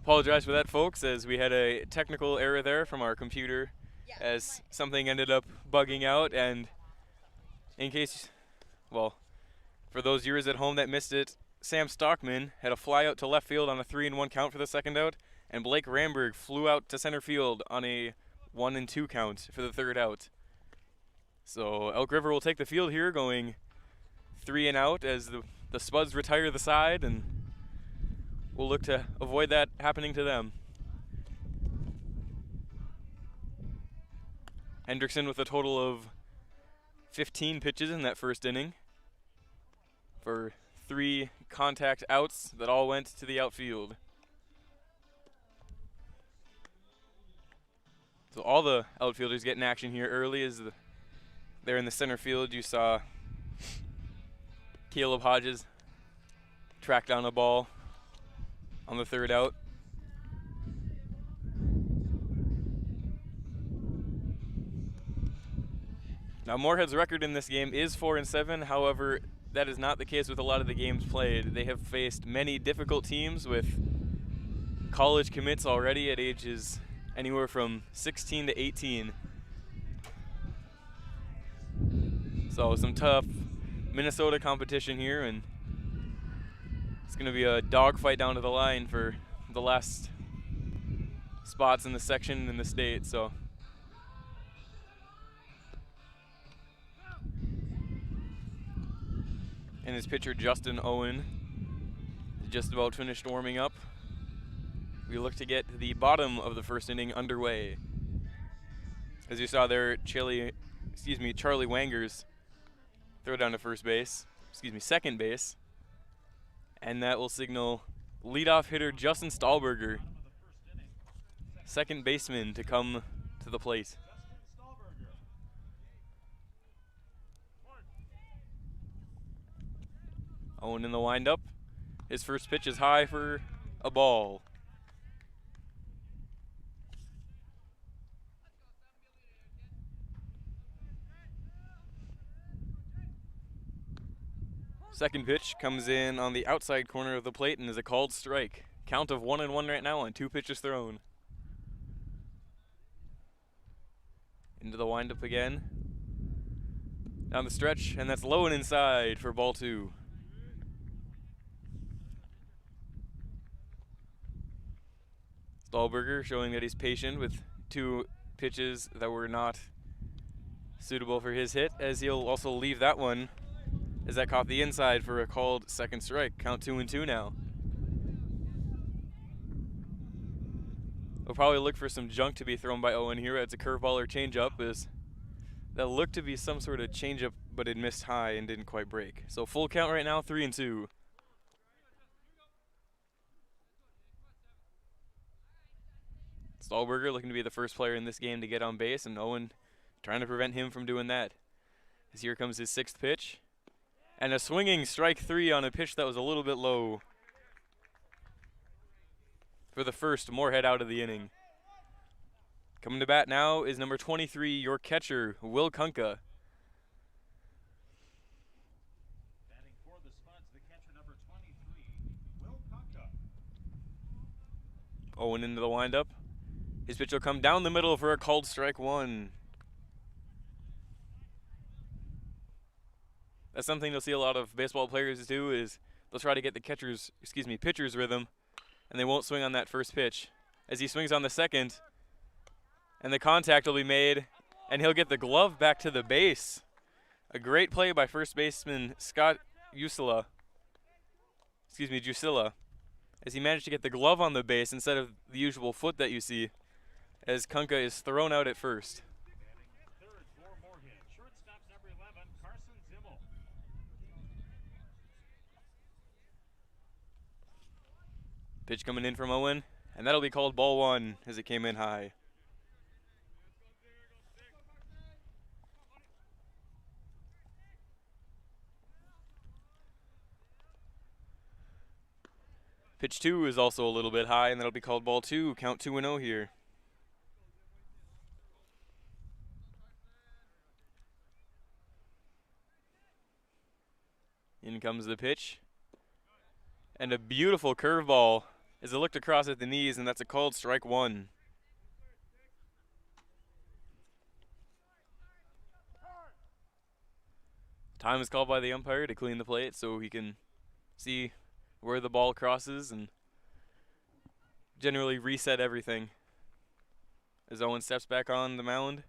Apologize for that, folks, as we had a technical error there from our computer as something ended up bugging out. And in case, well, for those viewers at home that missed it, Sam Stockman had a fly out to left field on a 3-1 count for the second out, and Blake Ramberg flew out to center field on a 1-2 count for the third out. So Elk River will take the field here, going 3 and out as the Spuds retire the side, and we'll look to avoid that happening to them. Hendrickson with a total of 15 pitches in that first inning for 3 contact outs that all went to the outfield. So all the outfielders getting action here early as they're in the center field. You saw Caleb Hodges track down a ball on the third out. Now Moorhead's record in this game is 4-7. However, that is not the case with a lot of the games played. They have faced many difficult teams with college commits already at ages anywhere from 16 to 18. So some tough Minnesota competition here, and it's going to be a dogfight down to the line for the last spots in the section in the state. So and his pitcher Justin Owen just about finished warming up. We look to get the bottom of the first inning underway. As you saw there, Charlie Wangers throw down to second base. And that will signal leadoff hitter Justin Stahlberger, second baseman, to come to the plate. Owen in the windup. His first pitch is high for a ball. Second pitch comes in on the outside corner of the plate and is a called strike. Count of 1-1 right now on 2 pitches thrown. Into the windup again. Down the stretch, and that's low and inside for ball 2. Stahlberger showing that he's patient with 2 pitches that were not suitable for his hit, as he'll also leave that one as that caught the inside for a called second strike. Count 2-2 now. We'll probably look for some junk to be thrown by Owen here. It's a curveball or changeup, as that looked to be some sort of changeup, but it missed high and didn't quite break. So full count right now, 3-2. Stahlberger looking to be the first player in this game to get on base, and Owen trying to prevent him from doing that. As here comes his 6th pitch. And a swinging strike 3 on a pitch that was a little bit low. For the first Moorhead out of the inning. Coming to bat now is number 23, your catcher, Will Kunka. Batting for the Spuds, the catcher number 23, Will Kunka. Owen into the windup. His pitch will come down the middle for a called strike 1. That's something you'll see a lot of baseball players do, is they'll try to get the pitcher's rhythm, and they won't swing on that first pitch. As he swings on the second, and the contact will be made, and he'll get the glove back to the base. A great play by first baseman Scott Jusila, as he managed to get the glove on the base instead of the usual foot that you see, as Kunka is thrown out at first. Third for Moorhead, shortstop number 11, Carson Zimmel. Pitch coming in from Owen, and that'll be called ball 1 as it came in high. Pitch 2 is also a little bit high, and that'll be called ball 2. Count 2-0 here. In comes the pitch. And a beautiful curveball as it looked across at the knees, and that's a called strike one. Time is called by the umpire to clean the plate so he can see where the ball crosses and generally reset everything. As Owen steps back on the mound,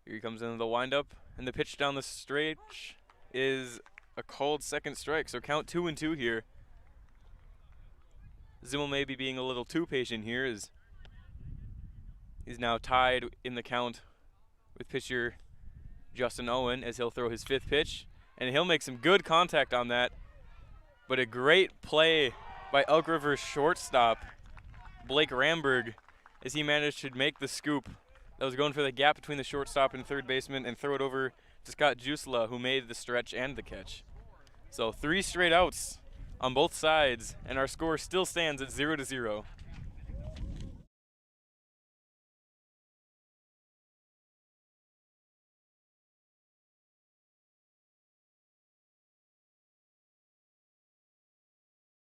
here he comes into the windup, and the pitch down the stretch is a called second strike, so count 2-2 here. Zimmel may be being a little too patient here, as he's now tied in the count with pitcher Justin Owen, as he'll throw his fifth pitch, and he'll make some good contact on that. But a great play by Elk River's shortstop, Blake Ramberg, as he managed to make the scoop that was going for the gap between the shortstop and third baseman and throw it over to Scott Jusela, who made the stretch and the catch. So 3 straight outs on both sides, and our score still stands at 0-0.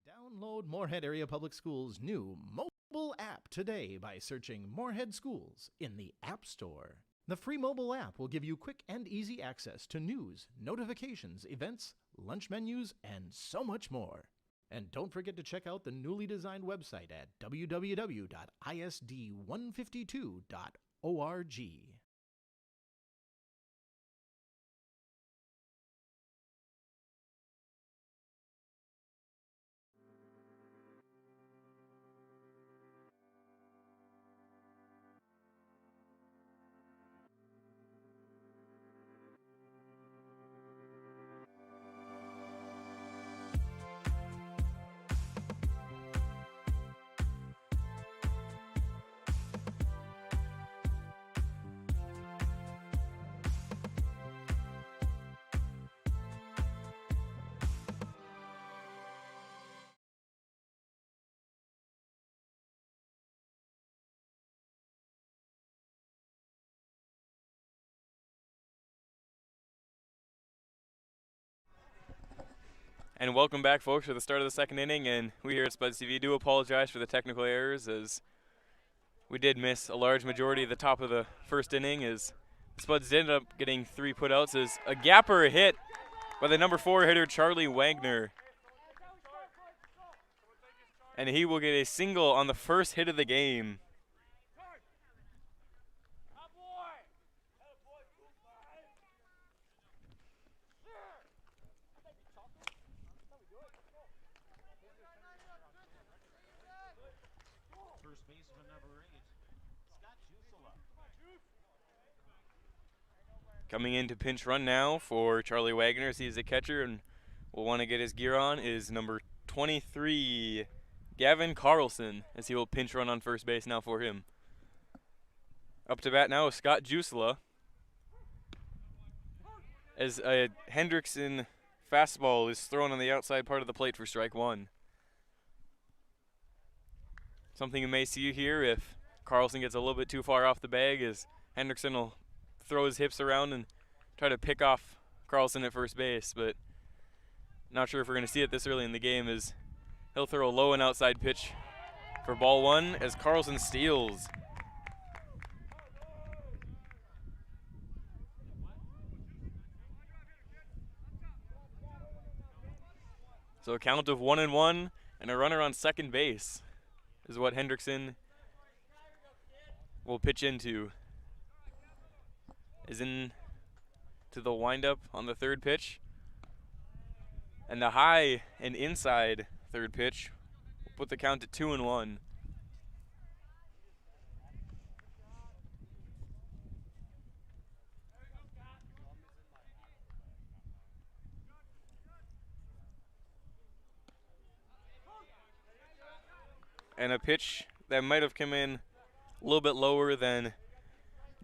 Download Moorhead Area Public Schools' new mobile app today by searching Moorhead Schools in the App Store. The free mobile app will give you quick and easy access to news, notifications, events, lunch menus, and so much more. And don't forget to check out the newly designed website at www.isd152.org. And welcome back, folks, for the start of the second inning. And we here at Spuds TV do apologize for the technical errors, as we did miss a large majority of the top of the first inning, as the Spuds did end up getting 3 putouts, as a gapper hit by the number 4 hitter, Charlie Wagner. And he will get a single on the first hit of the game. First baseman number 8, Scott Jusela. Coming in to pinch run now for Charlie Wagner, as he's the catcher and will want to get his gear on, is number 23, Gavin Carlson, as he will pinch run on first base now for him. Up to bat now is Scott Jusela, as a Hendrickson fastball is thrown on the outside part of the plate for strike one. Something you may see here if Carlson gets a little bit too far off the bag, is Hendrickson will throw his hips around and try to pick off Carlson at first base, but not sure if we're going to see it this early in the game, as he'll throw a low and outside pitch for ball one as Carlson steals. So a count of 1-1 and a runner on second base is what Hendrickson will pitch into. Is in to the windup on the third pitch. And the high and inside third pitch will put the count at 2-1. And a pitch that might have come in a little bit lower than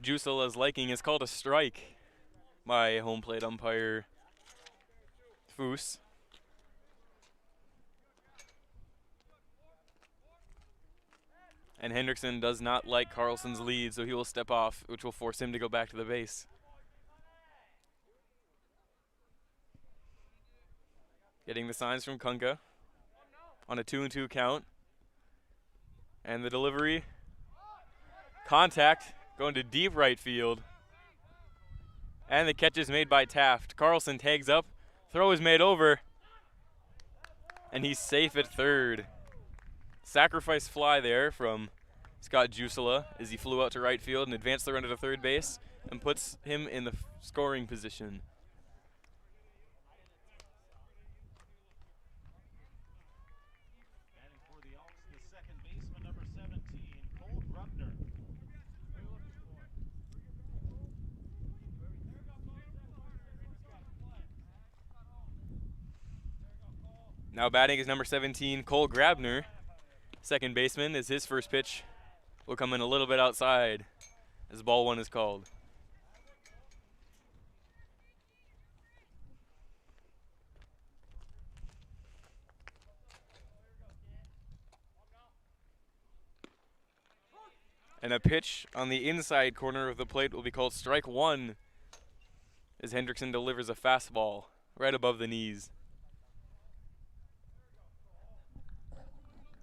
Jusela's liking is called a strike by home plate umpire Foose. And Hendrickson does not like Carlson's lead, so he will step off, which will force him to go back to the base. Getting the signs from Kunka on a 2-2 count. And the delivery, contact, going to deep right field. And the catch is made by Taft. Carlson tags up, throw is made over, and he's safe at third. Sacrifice fly there from Scott Jusela as he flew out to right field and advanced the runner to third base and puts him in the scoring position. Batting for the Elks, the second baseman, number 17, Cole Grubner. Now batting is number 17, Cole Grabner. Second baseman, as his first pitch will come in a little bit outside as ball one is called. And a pitch on the inside corner of the plate will be called strike one as Hendrickson delivers a fastball right above the knees.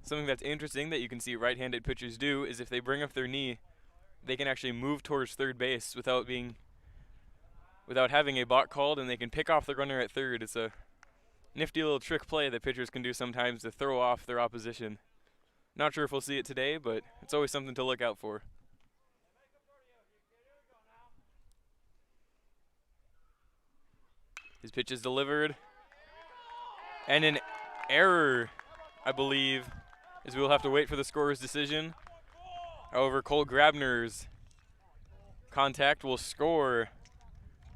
Something that's interesting that you can see right-handed pitchers do is if they bring up their knee, they can actually move towards third base without having a balk called, and they can pick off the runner at third. It's a nifty little trick play that pitchers can do sometimes to throw off their opposition. Not sure if we'll see it today, but it's always something to look out for. His pitch is delivered, and an error, I believe, as we will have to wait for the scorer's decision. However, Cole Grabner's contact will score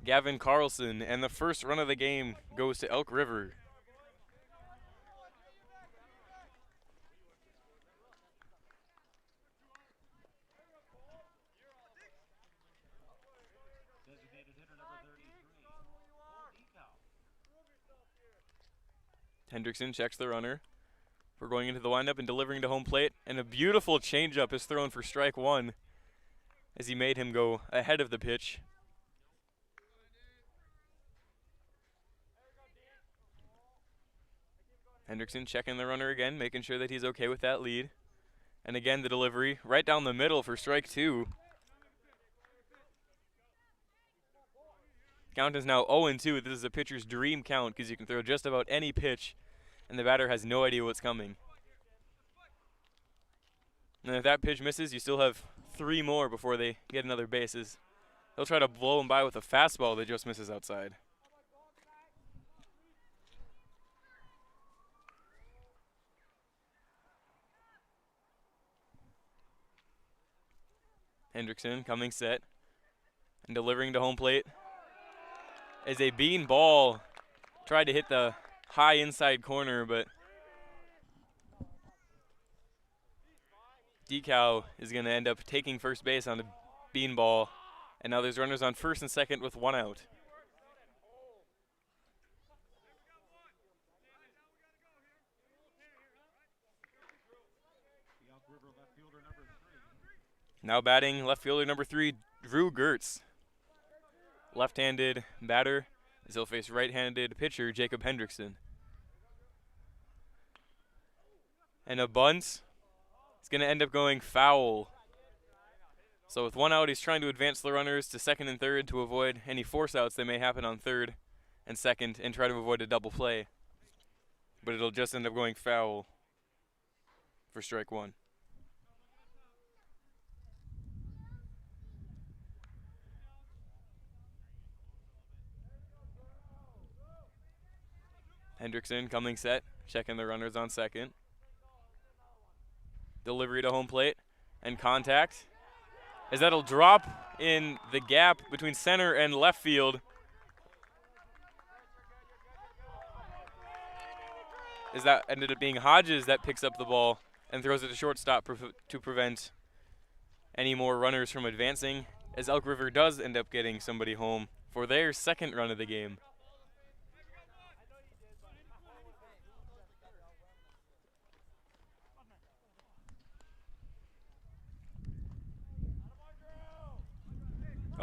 Gavin Carlson, and the first run of the game goes to Elk River. Designated hitter, number 33, Cole Decow. Hendrickson checks the runner. We're going into the windup and delivering to home plate, and a beautiful changeup is thrown for strike one as he made him go ahead of the pitch. Hendrickson checking the runner again, making sure that he's okay with that lead. And again, the delivery right down the middle for strike two. Count is now 0-2. This is a pitcher's dream count because you can throw just about any pitch and the batter has no idea what's coming. And if that pitch misses, you still have three more before they get another bases. They'll try to blow him by with a fastball that just misses outside. Hendrickson coming set and delivering to home plate is a bean ball. Tried to hit the high inside corner, but Decow is going to end up taking first base on a bean ball, and now there's runners on first and second with one out. The Elk River left fielder, number 3. Now batting left fielder number 3, Drew Gertz. Left-handed batter as he'll face right-handed pitcher Jacob Hendrickson. And a bunt. It's going to end up going foul. So with one out, he's trying to advance the runners to second and third to avoid any force outs that may happen on third and second and try to avoid a double play. But it'll just end up going foul for strike one. Hendrickson coming set, checking the runners on second. Delivery to home plate and contact as that'll drop in the gap between center and left field. As that ended up being Hodges that picks up the ball and throws it to shortstop to prevent any more runners from advancing, as Elk River does end up getting somebody home for their second run of the game.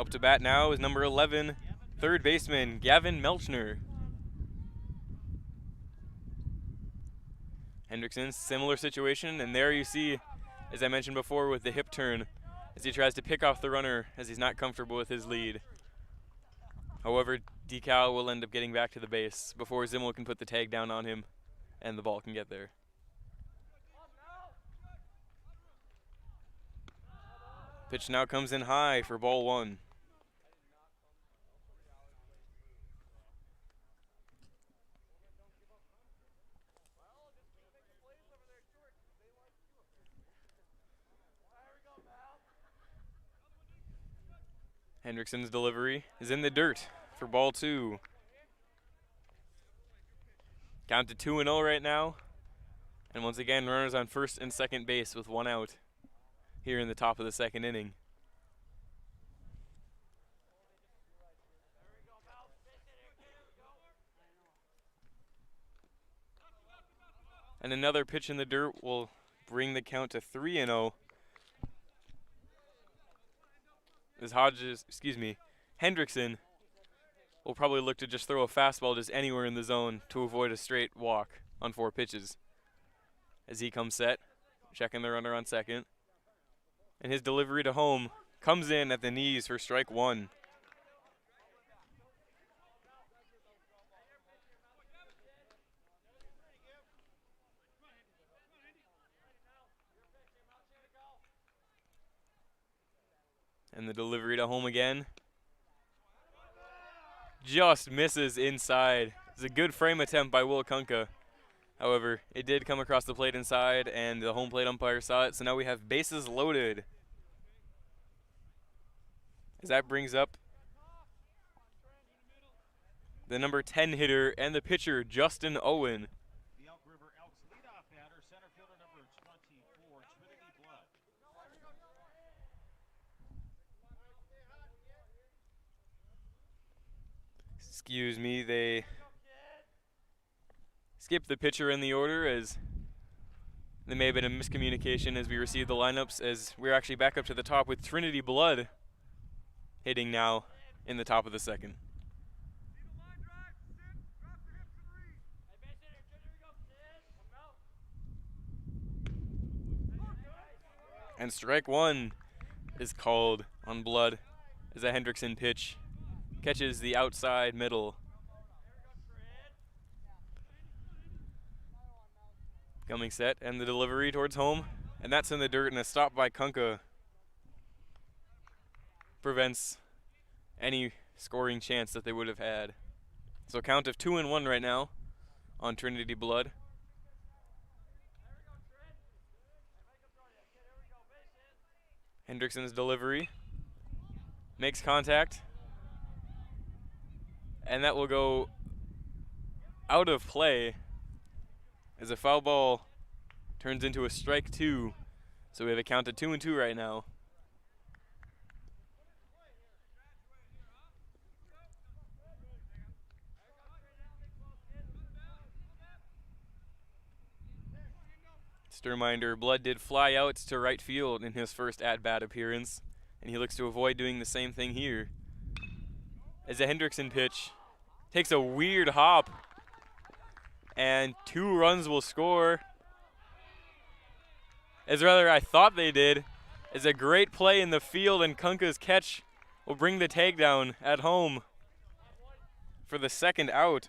Up to bat now is number 11, third baseman Gavin Melchner. Hendrickson, similar situation, and there you see, as I mentioned before, with the hip turn, as he tries to pick off the runner as he's not comfortable with his lead. However, DeKal will end up getting back to the base before Zimmel can put the tag down on him and the ball can get there. Pitch now comes in high for ball one. Hendrickson's delivery is in the dirt for ball two. Count to 2-0 right now. And once again, runners on first and second base with one out here in the top of the second inning. And another pitch in the dirt will bring the count to 3-0. As Hendrickson will probably look to just throw a fastball just anywhere in the zone to avoid a straight walk on 4 pitches. As he comes set, checking the runner on second. And his delivery to home comes in at the knees for strike one. And the delivery to home again. Just misses inside. It's a good frame attempt by Will Kunka. However, it did come across the plate inside, and the home plate umpire saw it, so now we have bases loaded. As that brings up the number 10 hitter and the pitcher, Justin Owen. The Elk River Elks leadoff batter, center fielder number 24, Trinity Blood. Excuse me, they skipped the pitcher in the order as there may have been a miscommunication as we received the lineups, as we're actually back up to the top with Trinity Blood hitting now in the top of the second. And strike one is called on Blood as a Hendrickson pitch catches the outside middle. Coming set and the delivery towards home, and that's in the dirt, and a stop by Kunka prevents any scoring chance that they would have had. So count of 2-1 right now on Trinity Blood. Hendrickson's delivery makes contact, and that will go out of play as a foul ball turns into a strike two. So we have a count of 2-2 right now. Just a reminder, Blood did fly out to right field in his first at-bat appearance, and he looks to avoid doing the same thing here. As a Hendrickson pitch takes a weird hop, and 2 runs will score. As rather I thought they did, as a great play in the field, and Kunka's catch will bring the tag down at home for the second out.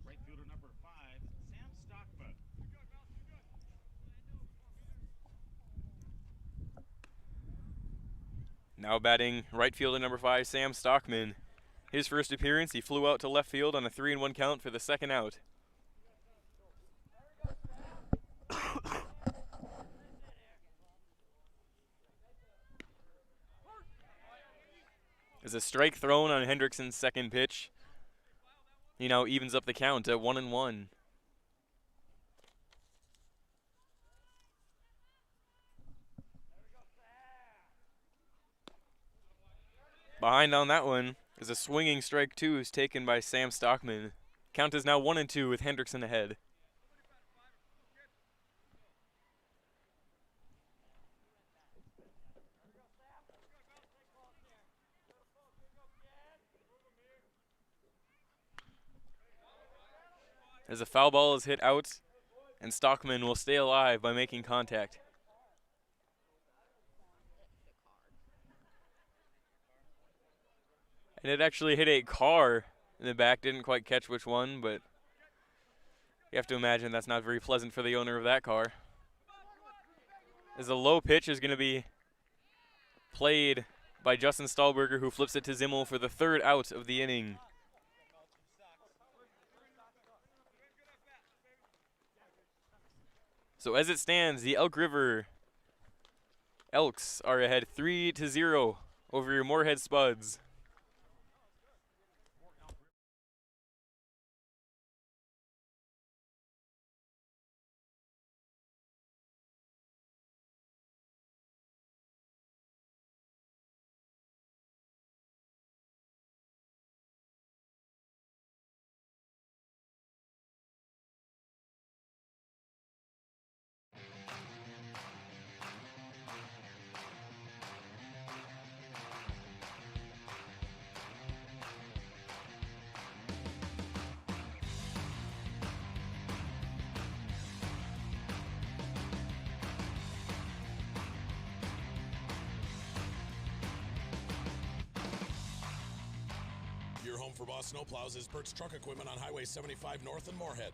Right fielder number 5, Sam Stockman. Now batting right fielder number 5, Sam Stockman. His first appearance, he flew out to left field on a 3-1 count for the second out. As a strike thrown on Hendrickson's second pitch, he now evens up the count at 1-1. Behind on that one is a swinging strike two is taken by Sam Stockman. Count is now 1-2 with Hendrickson ahead. as a foul ball is hit out, and Stockman will stay alive by making contact. And it actually hit a car in the back. Didn't quite catch which one, but you have to imagine that's not very pleasant for the owner of that car. As a low pitch is going to be played by Justin Stahlberger, who flips it to Zimmel for the third out of the inning. So as it stands, the Elk River Elks are ahead 3-0 over your Moorhead Spuds. Your home for Boss Snowplows is Bert's Truck Equipment on Highway 75 North in Moorhead.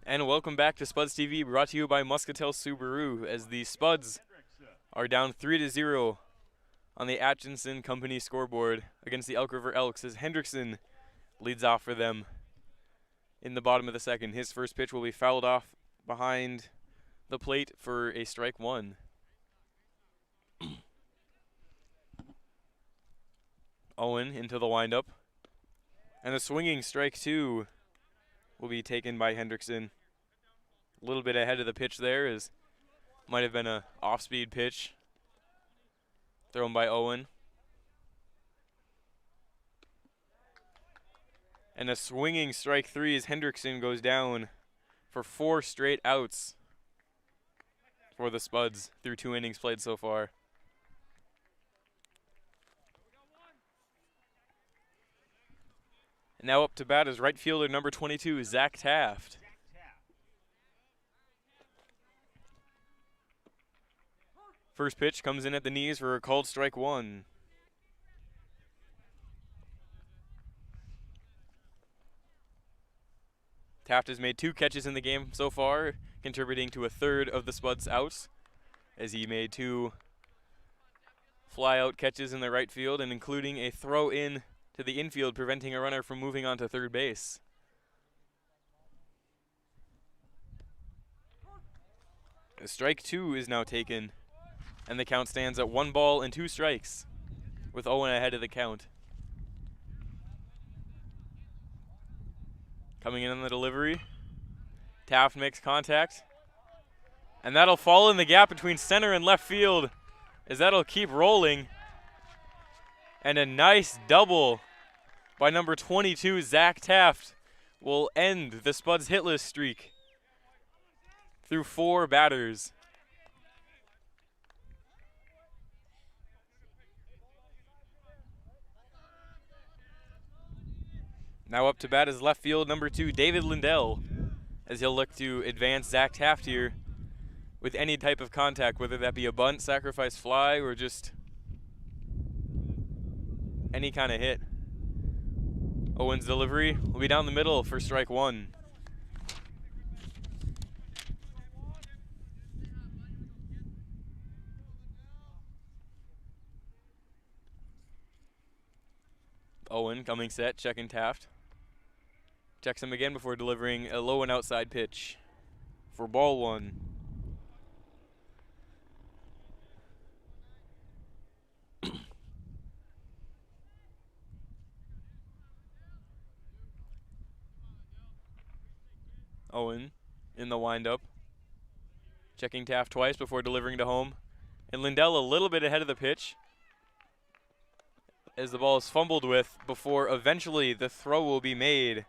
And welcome back to Spuds TV, brought to you by Muscatel Subaru, as the Spuds are down 3-0 on the Atchison Company scoreboard against the Elk River Elks, as Hendrickson leads off for them in the bottom of the second. His first pitch will be fouled off behind the plate for a strike one. Owen into the windup, and a swinging strike two will be taken by Hendrickson. A little bit ahead of the pitch there, as might have been a off-speed pitch thrown by Owen. And a swinging strike three as Hendrickson goes down for 4 straight outs for the Spuds through 2 innings played so far. And now up to bat is right fielder number 22, Zach Taft. First pitch comes in at the knees for a called strike one. Taft has made 2 catches in the game so far, contributing to a third of the Spuds' outs, as he made 2 fly-out catches in the right field, and including a throw in to the infield, preventing a runner from moving on to third base. A strike 2 is now taken, and the count stands at 1 ball and 2 strikes, with Owen ahead of the count. Coming in on the delivery, Taft makes contact, and that'll fall in the gap between center and left field, as that'll keep rolling. And a nice double by number 22, Zach Taft, will end the Spuds hitless streak through 4 batters. Now up to bat is left field number 2, David Lindell, as he'll look to advance Zach Taft here with any type of contact, whether that be a bunt, sacrifice fly, or just any kind of hit. Owen's delivery will be down the middle for strike 1. Owen coming set, checking Taft. Checks him again before delivering a low and outside pitch for ball one. Owen in the windup. Checking Taft twice before delivering to home. And Lindell a little bit ahead of the pitch as the ball is fumbled with before eventually the throw will be made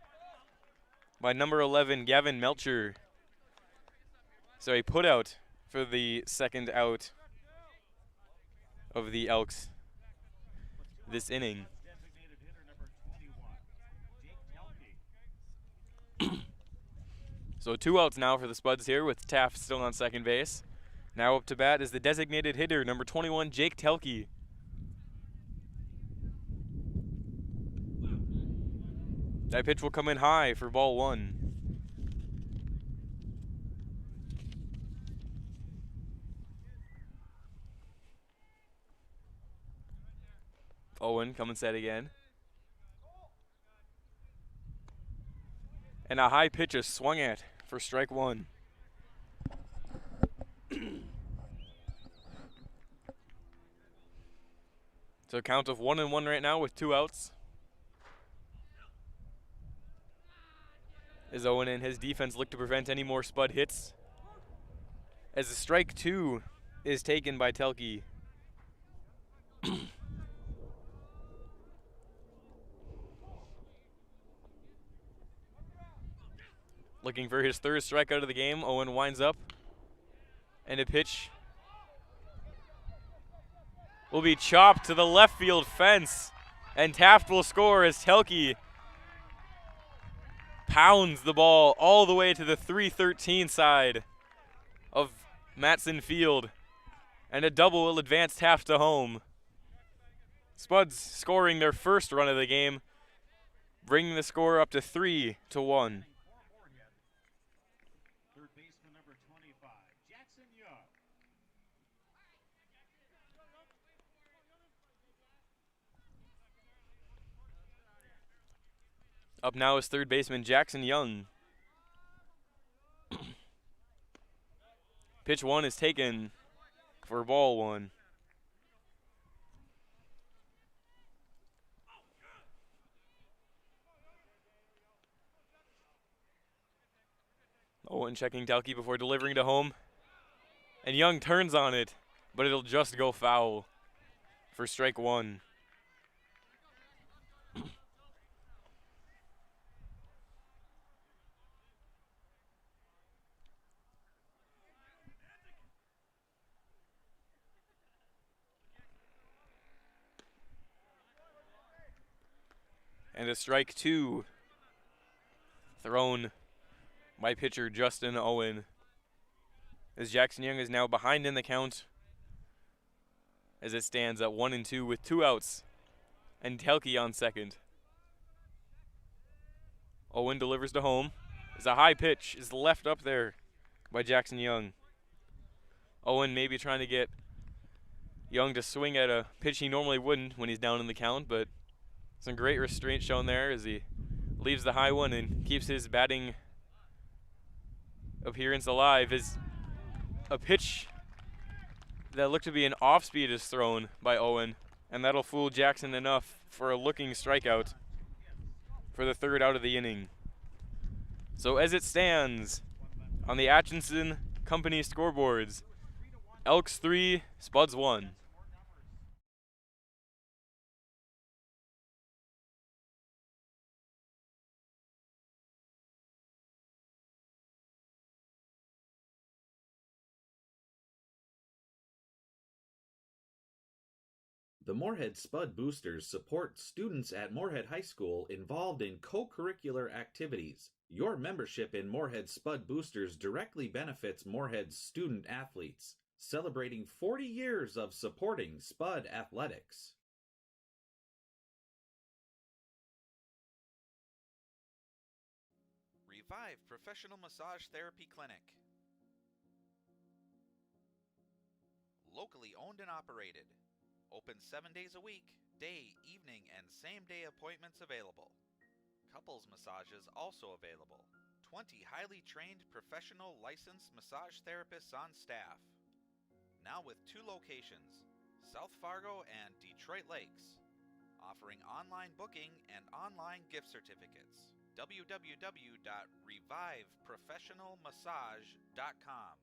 by number 11, Gavin Melcher. So a put out for the second out of the Elks this inning. Designated hitter number 21, Jake Telke. So 2 outs now for the Spuds here with Taft still on second base. Now up to bat is the designated hitter, number 21, Jake Telke. That pitch will come in high for ball one. Owen coming set again. And a high pitch is swung at for strike one. So a count of 1-1 right now with 2 outs. As Owen and his defense look to prevent any more Spud hits. As the strike 2 is taken by Telke. Looking for his third strikeout of the game. Owen winds up. And a pitch will be chopped to the left field fence. And Taft will score as Telke pounds the ball all the way to the 313 side of Matson Field. And a double will advance Taft to home. Spuds scoring their first run of the game, bringing the score up to 3-1. Moorhead. Third baseman number 25, Jackson Young. Up now is third baseman Jackson Young. Pitch 1 is taken for ball 1. Owen checking Telke before delivering to home. And Young turns on it, but it'll just go foul for strike 1. And a strike 2 thrown by pitcher Justin Owen. As Jackson Young is now behind in the count as it stands at 1-2 with 2 outs and Telke on second. Owen delivers to home. As a high pitch is left up there by Jackson Young. Owen maybe trying to get Young to swing at a pitch he normally wouldn't when he's down in the count, but some great restraint shown there as he leaves the high one and keeps his batting appearance alive. As a pitch that looked to be an off speed is thrown by Owen, and that'll fool Jackson enough for a looking strikeout for the third out of the inning. So as it stands on the Atchison Company scoreboards, Elks 3, Spuds 1. The Moorhead Spud Boosters support students at Moorhead High School involved in co-curricular activities. Your membership in Moorhead Spud Boosters directly benefits Moorhead's student athletes, celebrating 40 years of supporting Spud athletics. Revive Professional Massage Therapy Clinic. Locally owned and operated. Open 7 days a week, day, evening, and same-day appointments available. couples massages also available. 20 highly trained professional licensed massage therapists on staff. Now with 2 locations, South Fargo and Detroit Lakes, offering online booking and online gift certificates. www.reviveprofessionalmassage.com.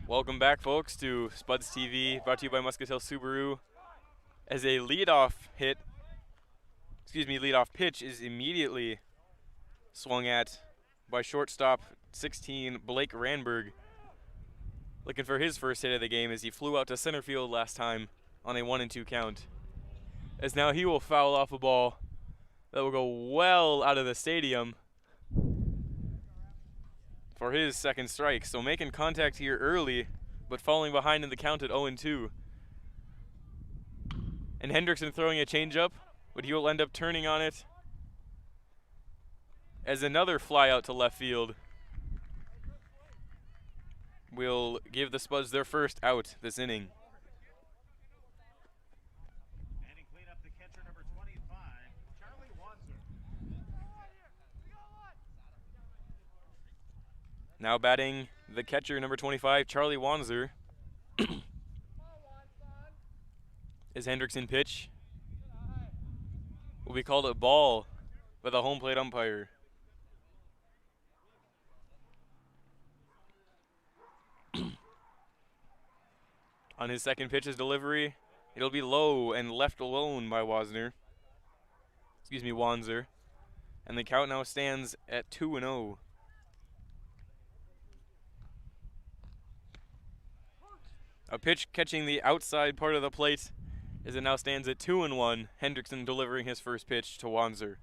Welcome back, folks, to Spuds TV, brought to you by Muscatel Subaru. As a leadoff pitch is immediately swung at by shortstop 16 Blake Ranberg, looking for his first hit of the game as he flew out to center field last time on a 1-2 count. As now he will foul off a ball that will go well out of the stadium for his second strike. So making contact here early, but falling behind in the count at 0-2. And Hendrickson throwing a changeup, but he will end up turning on it as another fly out to left field will give the Spuds their first out this inning. Batting cleanup, the catcher number 25, Charlie Wanzer. Now batting the catcher number 25, Charlie Wanzer. His Hendrickson pitch will be called a ball by the home plate umpire. On his second pitch's delivery, it'll be low and left alone by Wanzer. And the count now stands at 2-0. A pitch catching the outside part of the plate as it now stands at 2-1. Hendrickson delivering his first pitch to Wanzer.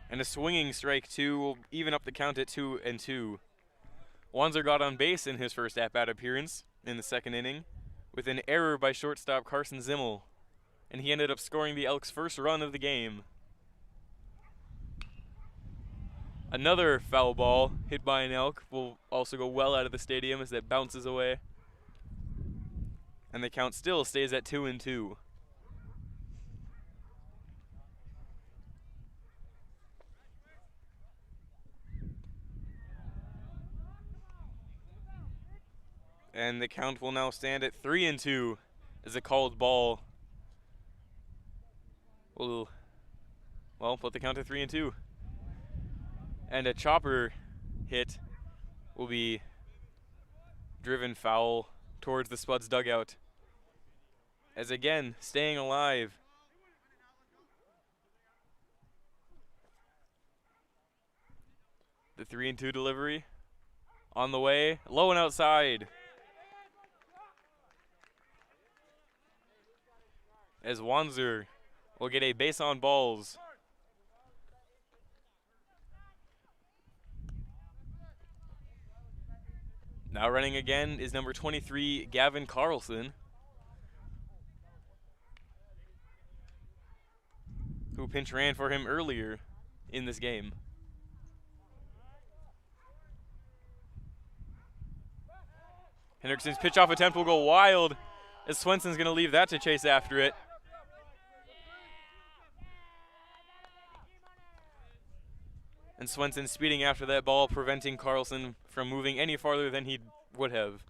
And a swinging strike 2 will even up the count at 2-2. Wanzer got on base in his first at-bat appearance in the second inning with an error by shortstop Carson Zimmel, and he ended up scoring the Elks' first run of the game. Another foul ball hit by an Elk will also go well out of the stadium as it bounces away. And the count still stays at 2-2. And the count will now stand at 3-2 as a called ball will, well, put the count at 3-2. And a chopper hit will be driven foul towards the Spuds dugout. As again, staying alive. The 3-2 delivery on the way, low and outside. As Wanzer will get a base on balls. Now running again is number 23, Gavin Carlson, who pinch ran for him earlier in this game. Hendrickson's pitch off attempt will go wild as Swenson's going to leave that to chase after it. And Swenson speeding after that ball, preventing Carlson from moving any farther than he would have.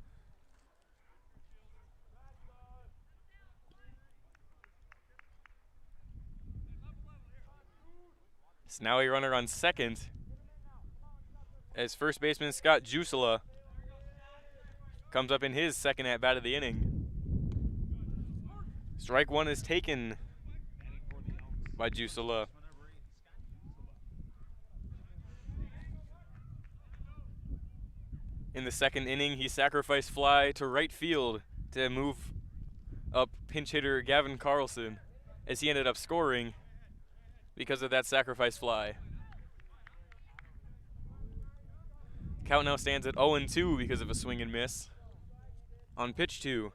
So now a runner on second as first baseman Scott Jusela comes up in his second at-bat of the inning. Strike 1 is taken by Jusela. In the second inning, he sacrificed fly to right field to move up pinch hitter Gavin Carlson as he ended up scoring because of that sacrifice fly. Count now stands at 0-2 because of a swing and miss. On pitch 2,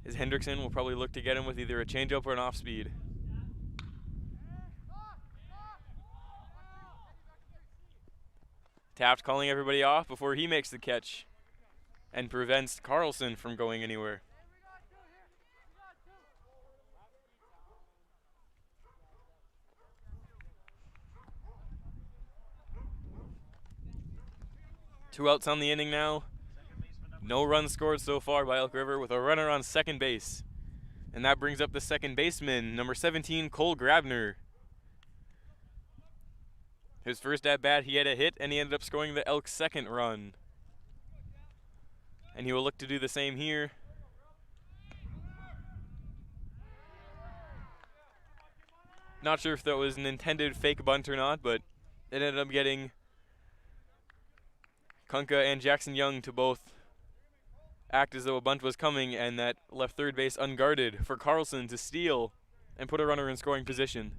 as Hendrickson will probably look to get him with either a changeup or an off speed. Taft calling everybody off before he makes the catch and prevents Carlson from going anywhere. Two outs on the inning now. No runs scored so far by Elk River with a runner on second base. And that brings up the second baseman, number 17, Cole Grabner. His first at-bat, he had a hit, and he ended up scoring the Elk's second run. And he will look to do the same here. Not sure if that was an intended fake bunt or not, but it ended up getting Kunka and Jackson Young to both act as though a bunt was coming, and that left third base unguarded for Carlson to steal and put a runner in scoring position.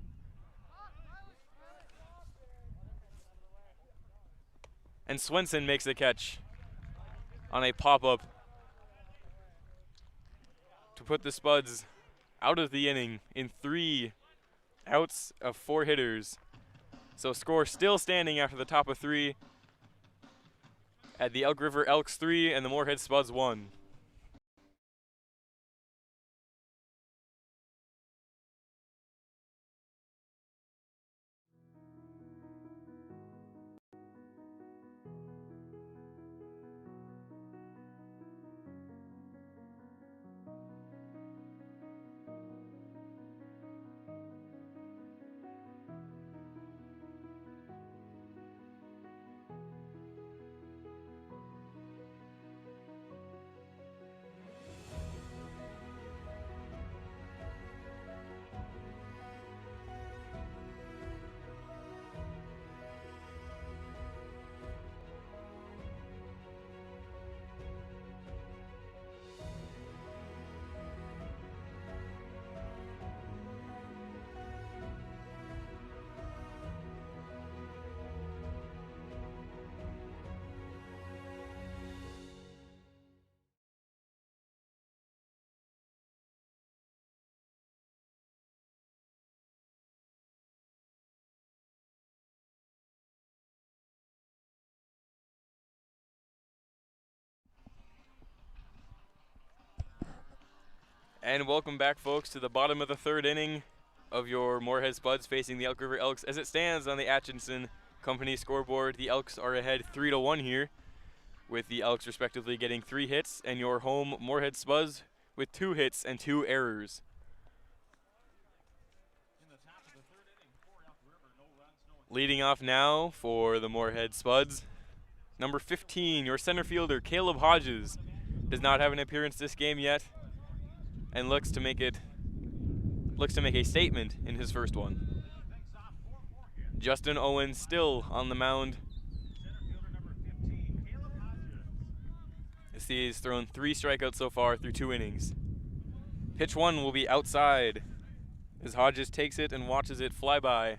And Swenson makes the catch on a pop-up to put the Spuds out of the inning in 3 outs of 4 hitters. So score still standing after the top of 3 at the Elk River Elks 3 and the Moorhead Spuds 1. And welcome back, folks, to the bottom of the 3rd inning of your Moorhead Spuds facing the Elk River Elks. As it stands on the Atchison Company scoreboard, the Elks are ahead 3-1 here, with the Elks respectively getting 3 hits, and your home Moorhead Spuds with 2 hits and 2 errors. Leading off now for the Moorhead Spuds, number 15, your center fielder, Caleb Hodges, does not have an appearance this game yet, and looks to make a statement in his first one. Justin Owens still on the mound. As he's thrown 3 strikeouts so far through 2 innings. Pitch 1 will be outside as Hodges takes it and watches it fly by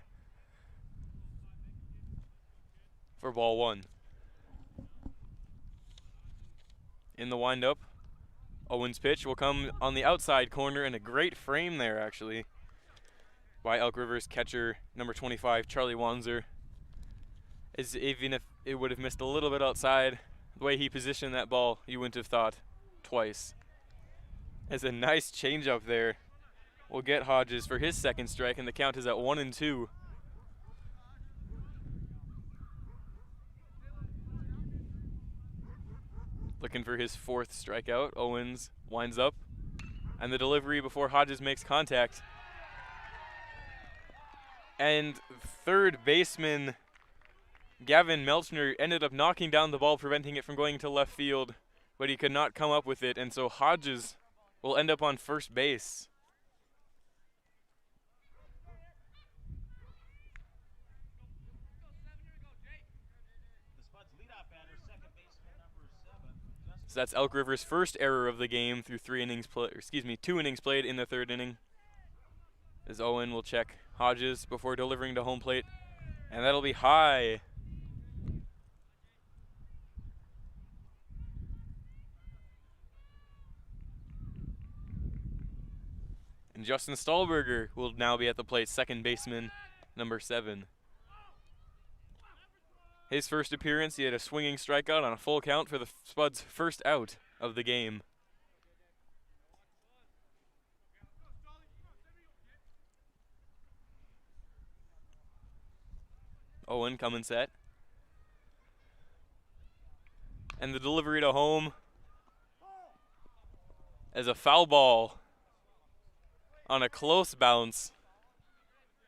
for ball 1. In the windup, Owens' pitch will come on the outside corner, and a great frame there, actually, by Elk River's catcher, number 25, Charlie Wanzer. As even if it would have missed a little bit outside, the way he positioned that ball, you wouldn't have thought twice. As a nice changeup there will get Hodges for his 2nd strike, and the count is at 1-2. Looking for his 4th strikeout. Owens winds up, and the delivery before Hodges makes contact. And third baseman Gavin Melchner ended up knocking down the ball, preventing it from going to left field, but he could not come up with it, and so Hodges will end up on first base. So that's Elk River's first error of the game through 2 innings played in the 3rd inning. As Owen will check Hodges before delivering to home plate, and that'll be high. And Justin Stahlberger will now be at the plate, second baseman, number 7. His first appearance, he had a swinging strikeout on a full count for the Spuds' first out of the game. Owen coming set. And the delivery to home as a foul ball on a close bounce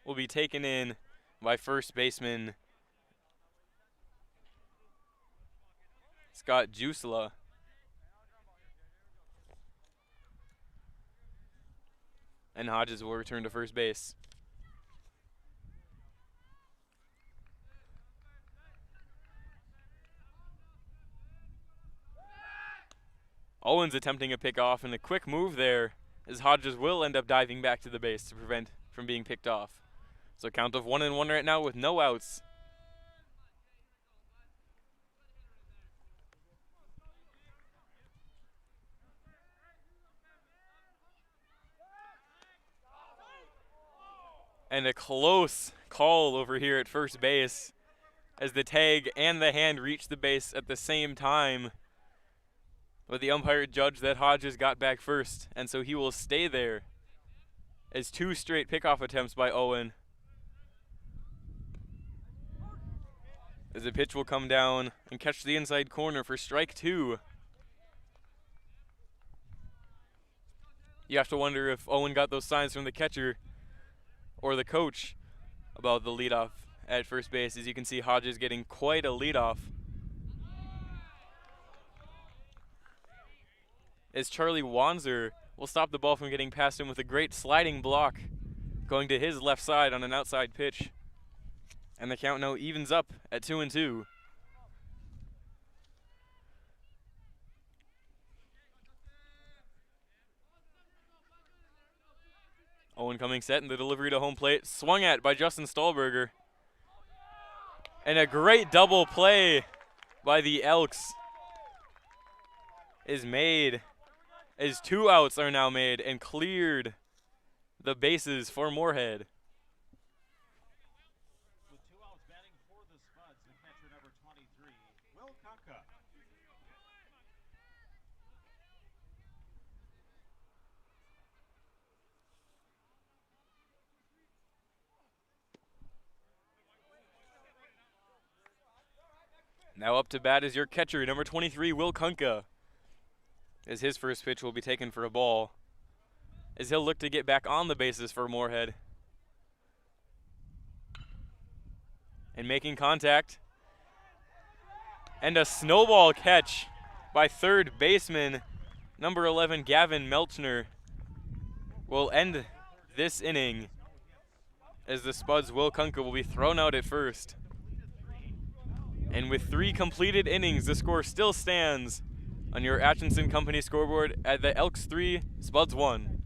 will be taken in by first baseman Scott Jusela. And Hodges will return to first base. Owens attempting a pickoff, and a quick move there as Hodges will end up diving back to the base to prevent from being picked off. So count of 1-1 right now with no outs. And a close call over here at first base as the tag and the hand reach the base at the same time. But the umpire judged that Hodges got back first, and so he will stay there as 2 straight pickoff attempts by Owen. As the pitch will come down and catch the inside corner for strike 2. You have to wonder if Owen got those signs from the catcher or the coach about the leadoff at first base. As you can see, Hodges getting quite a leadoff. As Charlie Wanzer will stop the ball from getting past him with a great sliding block going to his left side on an outside pitch. And the count now evens up at 2-2. Owen coming set, and the delivery to home plate swung at by Justin Stahlberger. And a great double play by the Elks is made as 2 outs are now made and cleared the bases for Moorhead. With 2 outs batting for the Spuds, the catcher number 23, Will Kunka. Now up to bat is your catcher, number 23, Will Kunka. As his first pitch will be taken for a ball, as he'll look to get back on the bases for Moorhead. And making contact. And a snowball catch by third baseman, number 11, Gavin Melchner, will end this inning as the Spuds' Will Kunka will be thrown out at first. And with 3 completed innings, the score still stands on your Atchison Company scoreboard at the Elks 3, Spuds 1.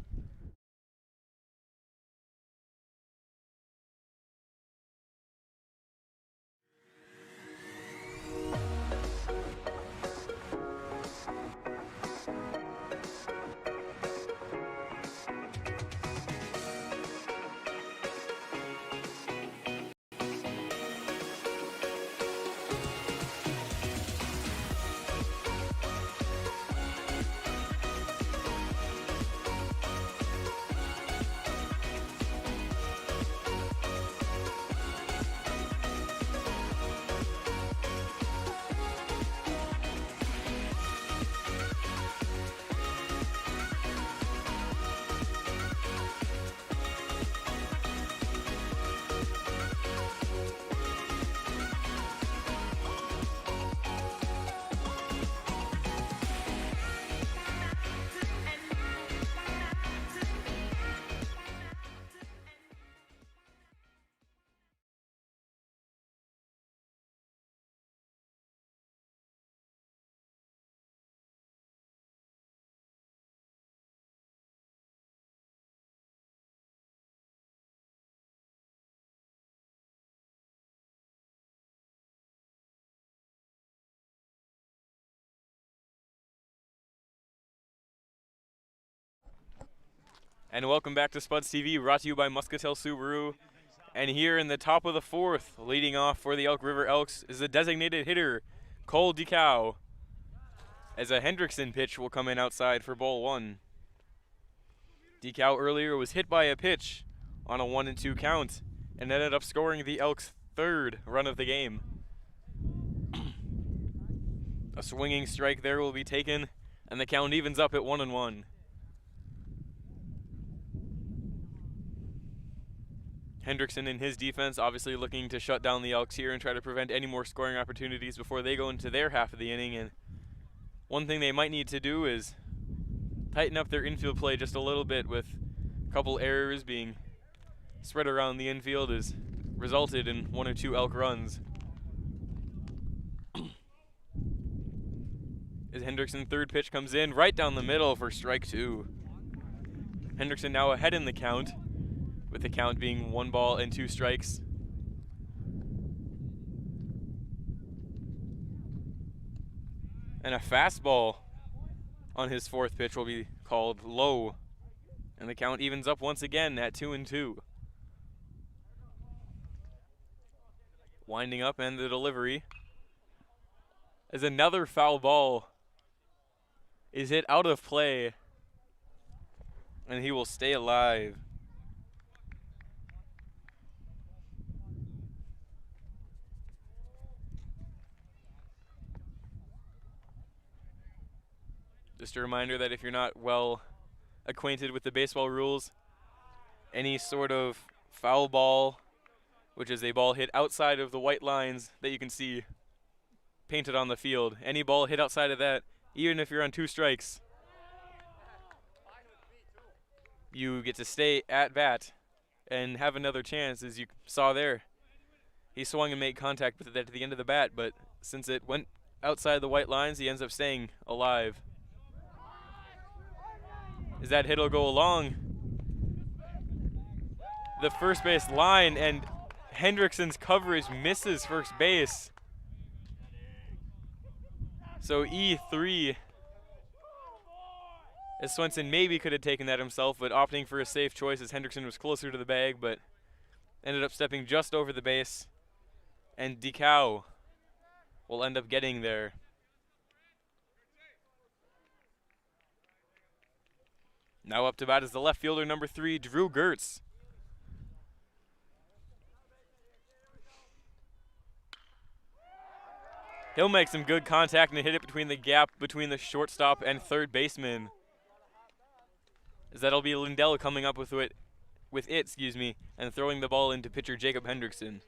And welcome back to Spuds TV, brought to you by Muscatel Subaru And here in the top of the fourth, leading off for the Elk River Elks is the designated hitter, Cole DeCow, as a Hendrickson pitch will come in outside for ball one. DeCow earlier was hit by a pitch on a 1-2 count and ended up scoring the Elks' third run of the game. A swinging strike there will be taken, and the count evens up at 1-1. Hendrickson in his defense obviously looking to shut down the Elks here and try to prevent any more scoring opportunities before they go into their half of the inning. And one thing they might need to do is tighten up their infield play just a little bit, with a couple errors being spread around the infield has resulted in 1 or 2 Elk runs. As Hendrickson third pitch comes in right down the middle for strike 2. Hendrickson now ahead in the count, with the count being 1 ball and 2 strikes. And a fastball on his fourth pitch will be called low, and the count evens up once again at 2-2. Winding up, and the delivery as another foul ball is hit out of play, and he will stay alive. Just a reminder that if you're not well acquainted with the baseball rules, any sort of foul ball, which is a ball hit outside of the white lines that you can see painted on the field, any ball hit outside of that, even if you're on 2 strikes, you get to stay at bat and have another chance. As you saw there, he swung and made contact with it at the end of the bat, but since it went outside the white lines, he ends up staying alive. As that hit will go along the first base line, and Hendrickson's coverage misses first base. So E3, as Swenson maybe could have taken that himself, but opting for a safe choice as Hendrickson was closer to the bag, but ended up stepping just over the base. And DeCow will end up getting there. Now up to bat is the left fielder, number 3, Drew Gertz. He'll make some good contact and hit it between the gap between the shortstop and third baseman. As that'll be Lindell coming up with it, and throwing the ball into pitcher Jacob Hendrickson.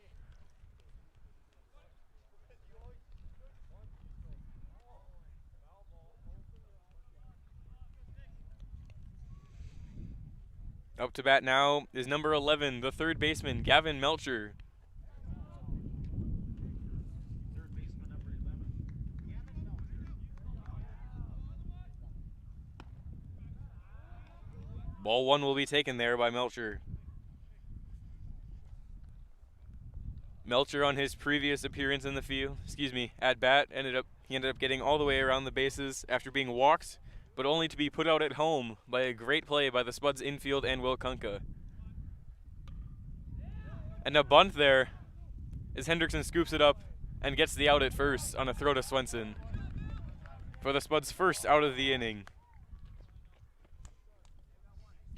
Up to bat now is number 11, the third baseman, Gavin Melcher. Third baseman number 11. Ball 1 will be taken there by Melcher. Melcher on his previous appearance in the field, at bat, he ended up getting all the way around the bases after being walked, but only to be put out at home by a great play by the Spuds infield and Will Kunka. And a bunt there as Hendrickson scoops it up and gets the out at first on a throw to Swenson for the Spuds' first out of the inning.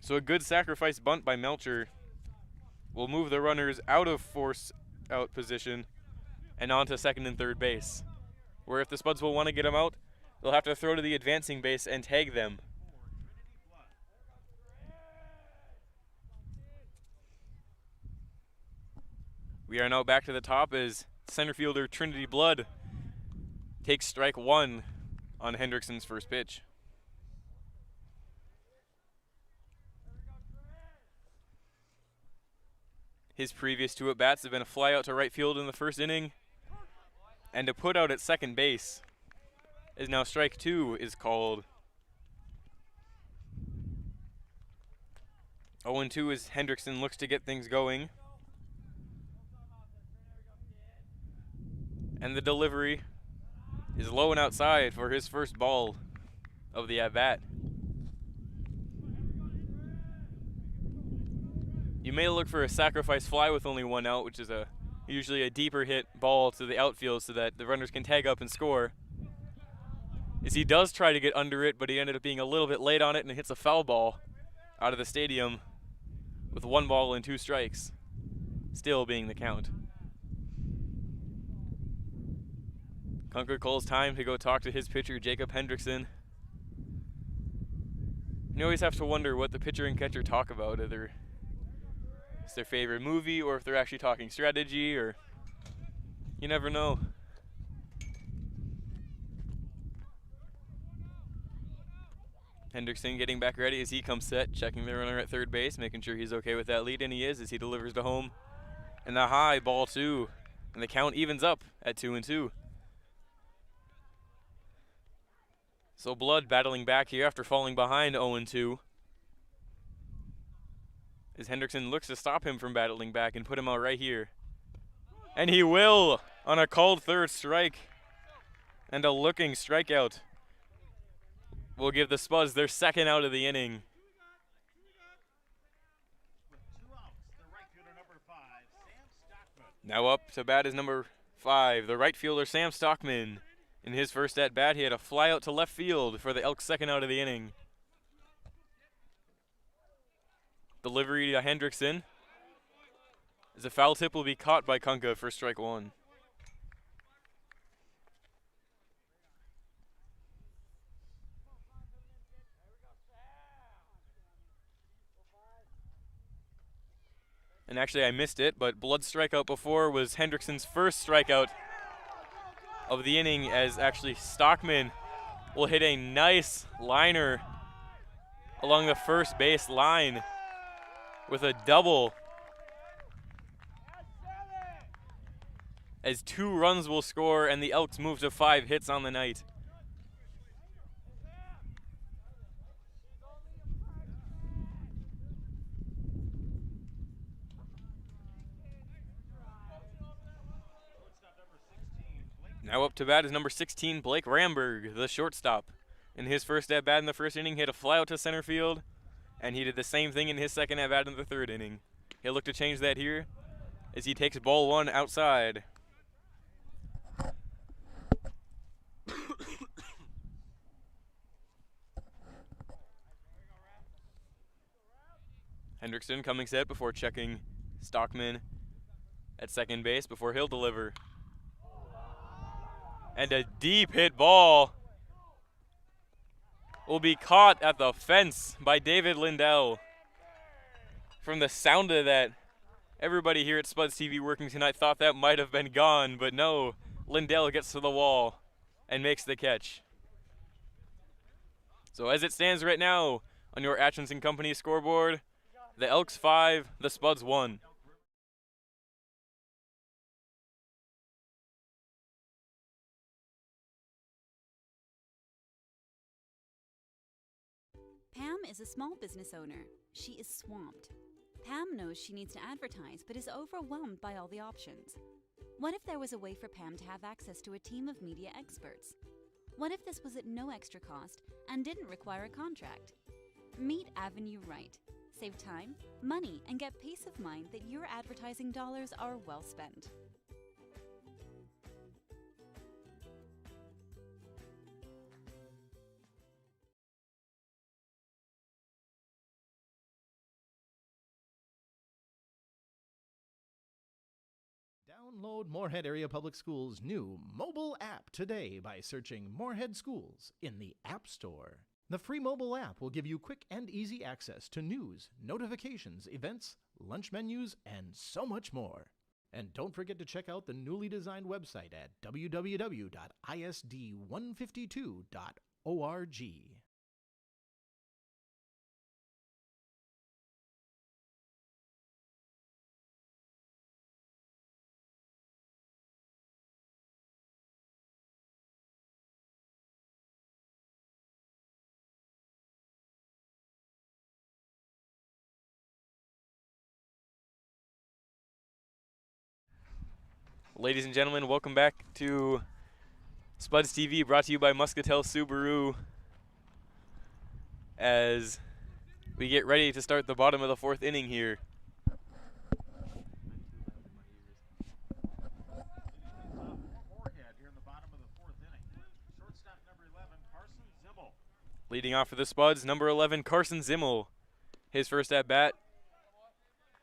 So a good sacrifice bunt by Melcher will move the runners out of force out position and onto second and third base, where if the Spuds will want to get them out, they'll have to throw to the advancing base and tag them. We are now back to the top as center fielder Trinity Blood takes strike 1 on Hendrickson's first pitch. His previous 2 at-bats have been a fly out to right field in the first inning and a put out at second base. As now strike 2 is called. 0-2 as Hendrickson looks to get things going. And the delivery is low and outside for his first ball of the at-bat. You may look for a sacrifice fly with only one out, which is usually a deeper hit ball to the outfield so that the runners can tag up and score. As he does try to get under it, but he ended up being a little bit late on it and hits a foul ball out of the stadium with 1 ball and 2 strikes, still being the count. Concord calls time to go talk to his pitcher, Jacob Hendrickson. You always have to wonder what the pitcher and catcher talk about, either it's their favorite movie or if they're actually talking strategy, or you never know. Hendrickson getting back ready as he comes set, checking the runner at third base, making sure he's okay with that lead, and he is as he delivers to home. And the high, ball 2, and the count evens up at 2-2. So Blood battling back here after falling behind 0-2. As Hendrickson looks to stop him from battling back and put him out right here. And he will on a called third strike. And a looking strikeout will give the Spuds their second out of the inning. Now up to bat is number 5, the right fielder Sam Stockman. In his first at-bat, he had a fly out to left field for the Elks' second out of the inning. Delivery to Hendrickson. As a foul tip will be caught by Kunka for strike 1. And actually I missed it, but Blood's strikeout before was Hendrickson's first strikeout of the inning, as actually Stockman will hit a nice liner along the first base line with a double, as 2 runs will score and the Elks move to 5 hits on the night. Now up to bat is number 16, Blake Ramberg, the shortstop. In his first at-bat in the first inning, hit a fly out to center field, and he did the same thing in his second at-bat in the third inning. He'll look to change that here as he takes ball 1 outside. Hendrickson coming set before checking Stockman at second base before he'll deliver. And a deep hit ball will be caught at the fence by David Lindell. From the sound of that, everybody here at Spuds TV working tonight thought that might have been gone, but no, Lindell gets to the wall and makes the catch. So as it stands right now on your Atchison Company scoreboard, the Elks 5, the Spuds 1. Pam is a small business owner. She is swamped. Pam knows she needs to advertise, but is overwhelmed by all the options. What if there was a way for Pam to have access to a team of media experts? What if this was at no extra cost and didn't require a contract? Meet Avenue Right. Save time, money, and get peace of mind that your advertising dollars are well spent. Download Moorhead Area Public Schools' new mobile app today by searching Moorhead Schools in the App Store. The free mobile app will give you quick and easy access to news, notifications, events, lunch menus, and so much more. And don't forget to check out the newly designed website at www.isd152.org. Ladies and gentlemen, welcome back to Spuds TV, brought to you by Muscatel Subaru, as we get ready to start the bottom of the 4th inning here. Leading off for the Spuds, number 11, Carson Zimmel. His first at bat.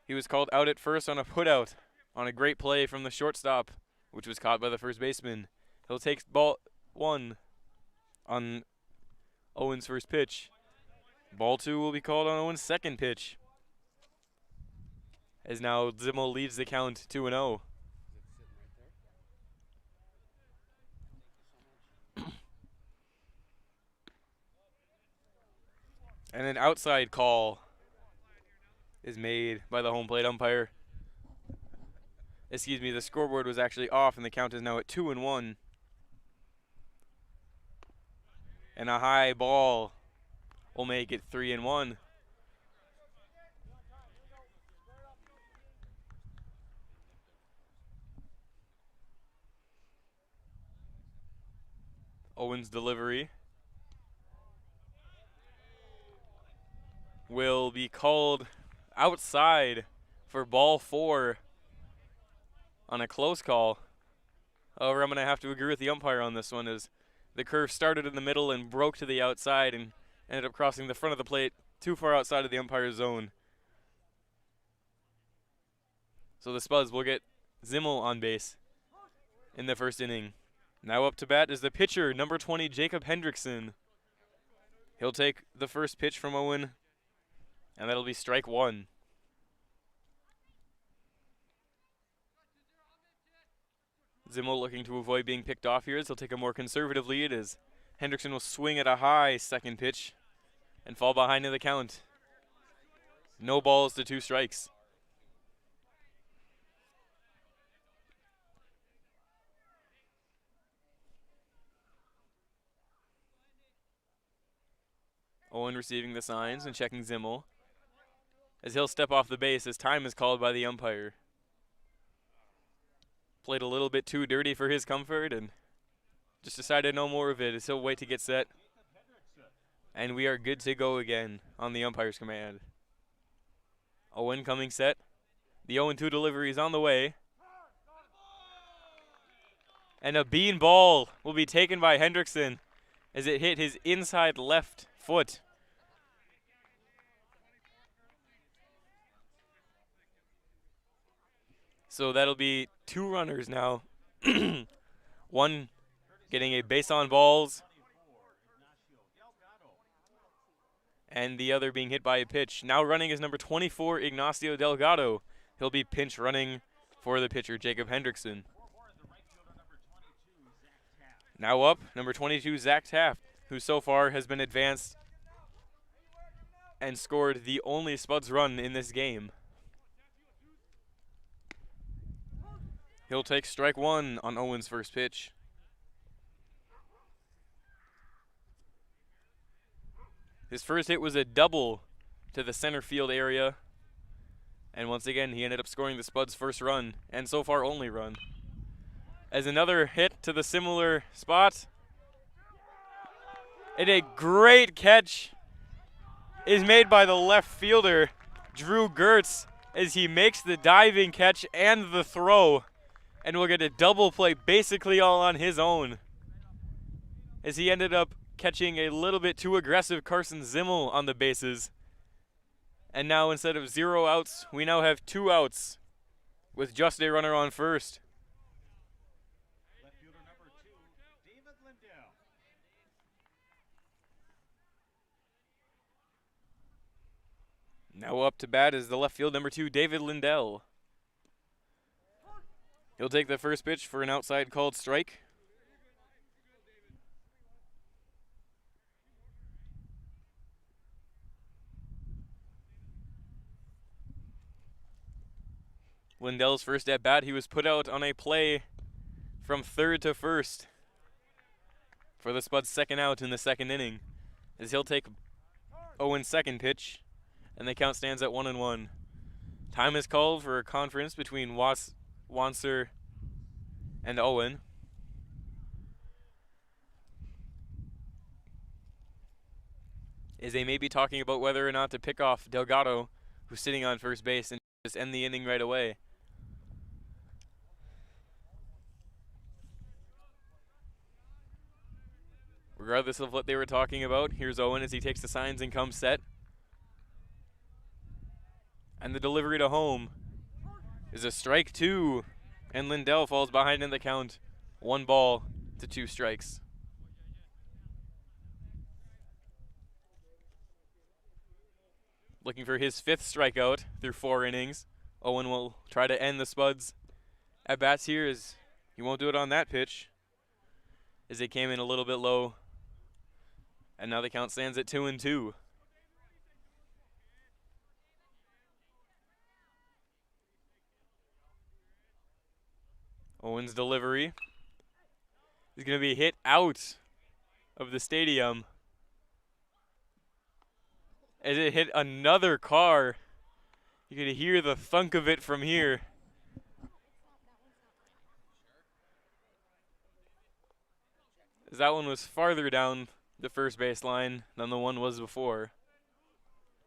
He was called out at first on a putout on a great play from the shortstop, which was caught by the first baseman. He'll take ball 1 on Owen's first pitch. Ball 2 will be called on Owen's second pitch, as now Zimmel leads the count 2-0. And an outside call is made by the home plate umpire. Excuse me, the scoreboard was actually off and the count is now at 2-1. And a high ball will make it 3-1. Owen's delivery will be called outside for ball 4 on a close call. However, I'm going to have to agree with the umpire on this one, as the curve started in the middle and broke to the outside and ended up crossing the front of the plate too far outside of the umpire's zone. So the Spuds will get Zimmel on base in the first inning. Now up to bat is the pitcher, number 20, Jacob Hendrickson. He'll take the first pitch from Owen, and that'll be strike 1. Zimmel looking to avoid being picked off here, as he'll take a more conservative lead, as Hendrickson will swing at a high second pitch and fall behind in the count. No balls to 2 strikes. Owen receiving the signs and checking Zimmel, as he'll step off the base as time is called by the umpire. Played a little bit too dirty for his comfort and just decided no more of it, as he'll wait to get set. And we are good to go again on the umpire's command. Owen coming set. The 0-2 delivery is on the way. And a bean ball will be taken by Hendrickson as it hit his inside left foot. So that'll be 2 runners now. One getting a base on balls, and the other being hit by a pitch. Now running is number 24, Ignacio Delgado. He'll be pinch running for the pitcher, Jacob Hendrickson. Now up, number 22, Zach Taft, who so far has been advanced and scored the only Spuds run in this game. He'll take strike 1 on Owen's first pitch. His first hit was a double to the center field area. And once again, he ended up scoring the Spuds' first run, and so far only run. As another hit to the similar spot. And a great catch is made by the left fielder, Drew Gertz, as he makes the diving catch and the throw. And we'll get a double play basically all on his own, as he ended up catching a little bit too aggressive Carson Zimmel on the bases. And now instead of 0 outs, we now have 2 outs with just a runner on first. Left fielder number 2, David Lindell. Now up to bat is the left field number 2, David Lindell. He'll take the first pitch for an outside called strike. Lindell's first at bat, he was put out on a play from third to first for the Spuds' second out in the second inning, as he'll take Owen's second pitch, and the count stands at 1-1. Time is called for a conference between Wanser and Owen. As they may be talking about whether or not to pick off Delgado, who's sitting on first base, and just end the inning right away. regardless of what they were talking about. Here's Owen as he takes the signs and comes set. And the delivery to home is a strike 2. And Lindell falls behind in the count. 1 ball to 2 strikes. Looking for his 5th strikeout through 4 innings. Owen will try to end the Spuds at bats here, as he won't do it on that pitch, as they came in a little bit low. And now the count stands at 2-2. Owen's delivery is going to be hit out of the stadium as it hit another car. You can hear the thunk of it from here. As that one was farther down the first base line than the one was before.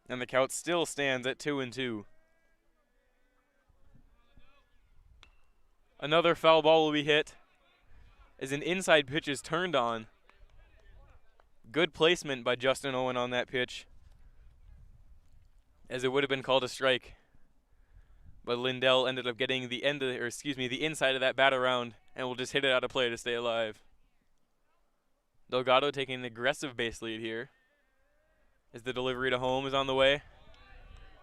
And the count still stands at 2-2. Another foul ball will be hit as an inside pitch is turned on. Good placement by Justin Owen on that pitch, as it would have been called a strike. But Lindell ended up getting the the inside of that bat around and will just hit it out of play to stay alive. Delgado taking an aggressive base lead here as the delivery to home is on the way.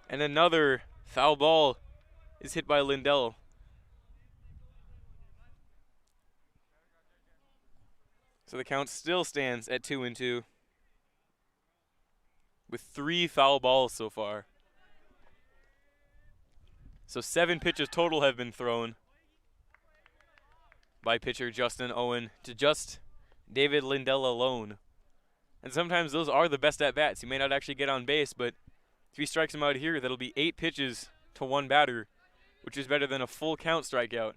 And another foul ball is hit by Lindell. So the count still stands at 2-2 with 3 foul balls so far. So 7 pitches total have been thrown by pitcher Justin Owen to just David Lindell alone. And sometimes those are the best at-bats. He may not actually get on base, but if he strikes him out here, that'll be 8 pitches to 1 batter, which is better than a full count strikeout.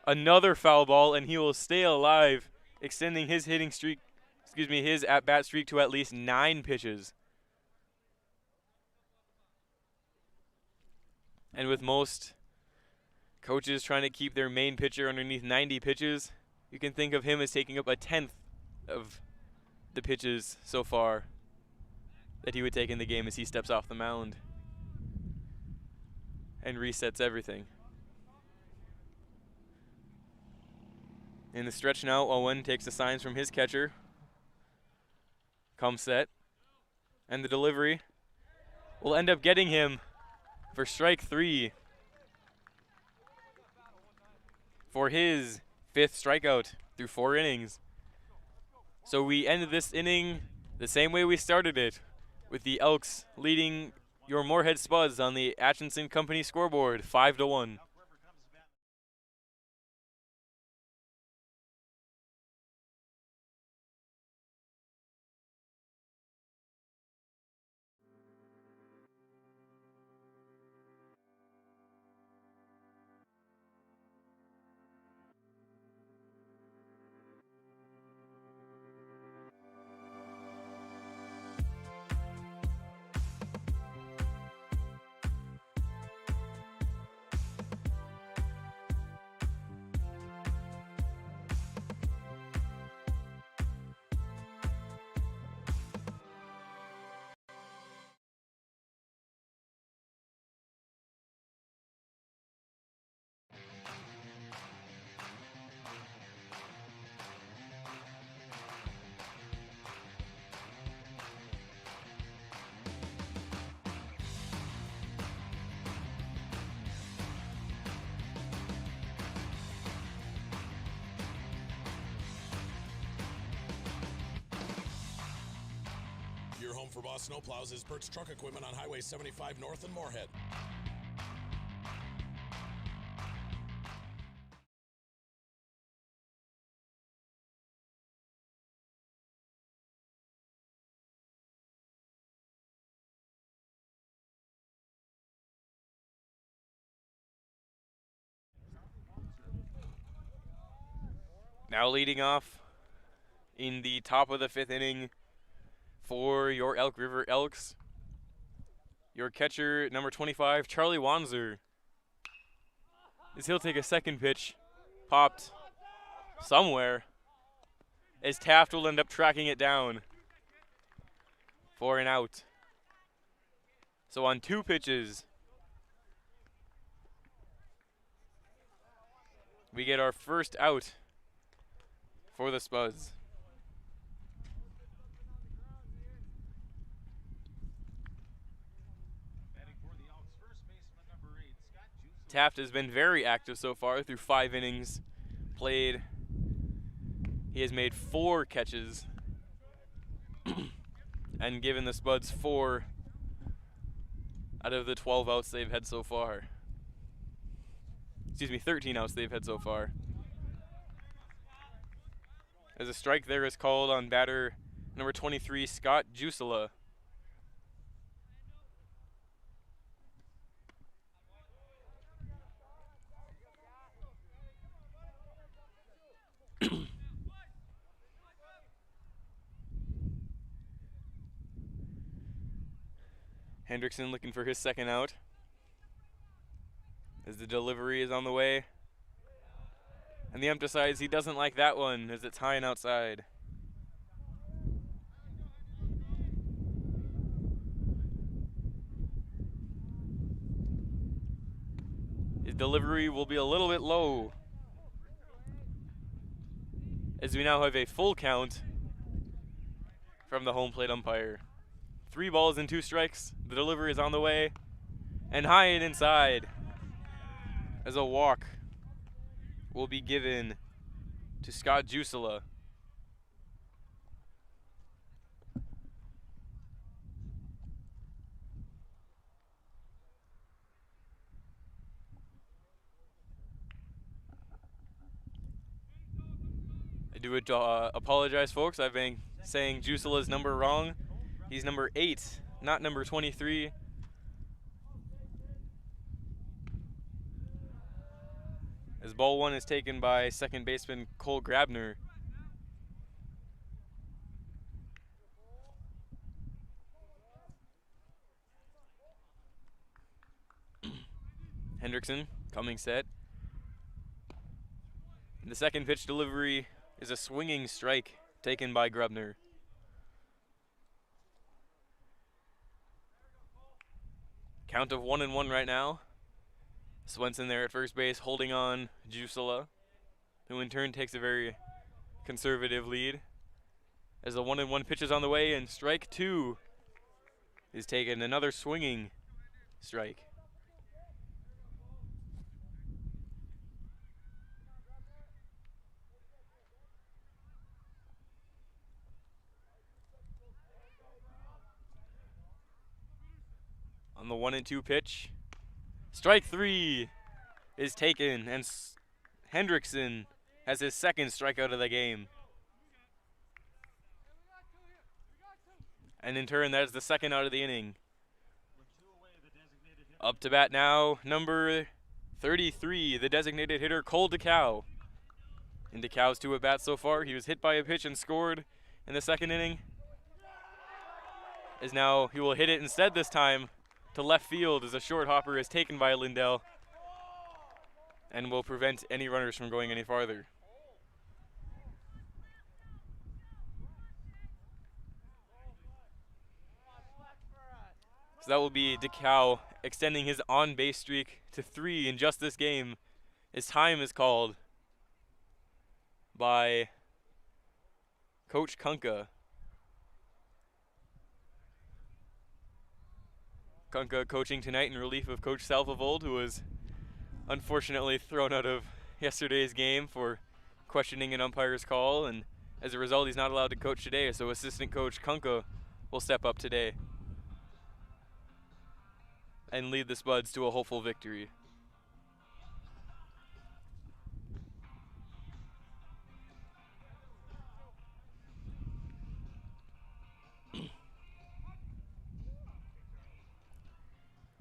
Another foul ball, and he will stay alive, extending his his at-bat streak to at least 9 pitches. And with most coaches trying to keep their main pitcher underneath 90 pitches, you can think of him as taking up 1/10 of the pitches so far that he would take in the game as he steps off the mound and resets everything. In the stretch now, Owen takes the signs from his catcher. Comes set. And the delivery will end up getting him for strike 3 for his 5th strikeout through 4 innings. So we ended this inning the same way we started it, with the Elks leading your Moorhead Spuds on the Atchison Company scoreboard 5-1. Your home for Boss Snowplows is Burt's Truck Equipment on Highway 75 North in Moorhead. Now leading off in the top of the 5th inning for your Elk River Elks, your catcher, number 25, Charlie Wanzer, as he'll take a second pitch, popped somewhere, as Taft will end up tracking it down for an out. So on 2 pitches, we get our first out for the Spuds. Batting for the Elks, first baseman number 8, Scott Juice. Taft has been very active so far through 5 innings played. He has made 4 catches and given the Spuds 4 out of the 12 outs they've had so far. Excuse me, 13 outs they've had so far. As a strike there is called on batter number 23, Scott Jusela. Hendrickson looking for his second out as the delivery is on the way. And the ump decides he doesn't like that one as it's high and outside. His delivery will be a little bit low as we now have a full count from the home plate umpire. 3 balls and 2 strikes. The delivery is on the way and high and inside as a walk will be given to Scott Jusela. I do apologize, folks. I've been saying Jusela's number wrong. He's number 8, not number 23. As ball 1 is taken by second baseman Cole Grabner. Hendrickson coming set. The second pitch delivery is a swinging strike taken by Grabner. Count of 1-1 right now. Swenson there at first base holding on Jusela, who in turn takes a very conservative lead. As the 1-1 pitch is on the way and strike 2 is taken, another swinging strike. On the 1-2 pitch, strike 3 is taken, and Hendrickson has his second strikeout of the game. And in turn, that is the second out of the inning. Up to bat now, number 33, the designated hitter, Cole DeCow. In DeCow's 2 at-bats so far, he was hit by a pitch and scored in the second inning. As now he will hit it instead this time to left field as a short hopper is taken by Lindell and will prevent any runners from going any farther. So that will be DeCow extending his on-base streak to 3 in just this game. His time is called by Coach Kunka. Kunka coaching tonight in relief of Coach Salvavold, who was unfortunately thrown out of yesterday's game for questioning an umpire's call, and as a result he's not allowed to coach today, so assistant coach Kunka will step up today and lead the Spuds to a hopeful victory.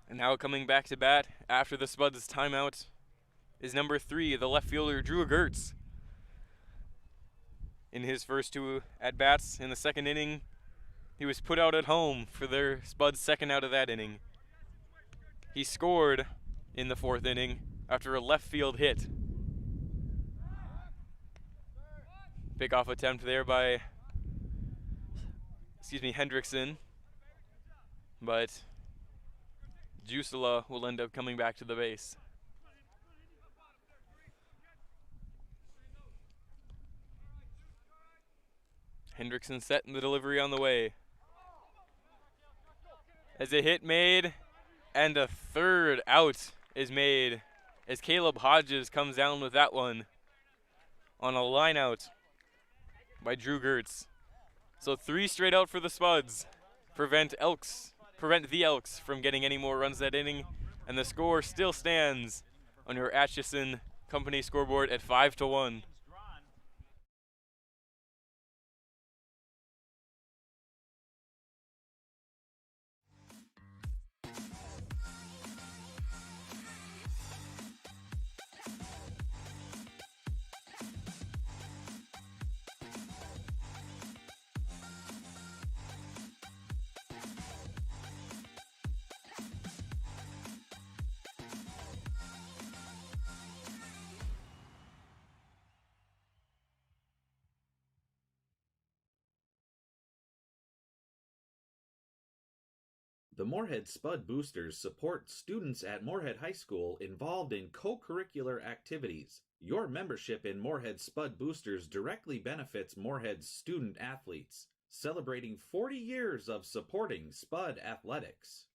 And now coming back to bat after the Spuds' timeout is number 3, the left fielder Drew Gertz. In his first 2 at-bats in the second inning, he was put out at home for their Spuds' second out of that inning. He scored in the 4th inning after a left field hit. Pickoff attempt there by, Hendrickson. But Jusela will end up coming back to the base. Hendrickson set and the delivery on the way. As a hit made, and a third out is made as Caleb Hodges comes down with that one on a line out by Drew Gertz. So 3 straight out for the Spuds. Prevent the Elks from getting any more runs that inning, and the score still stands on your Atchison Company scoreboard at 5-1. The Moorhead Spud Boosters support students at Moorhead High School involved in co-curricular activities. Your membership in Moorhead Spud Boosters directly benefits Moorhead's student athletes, celebrating 40 years of supporting Spud athletics.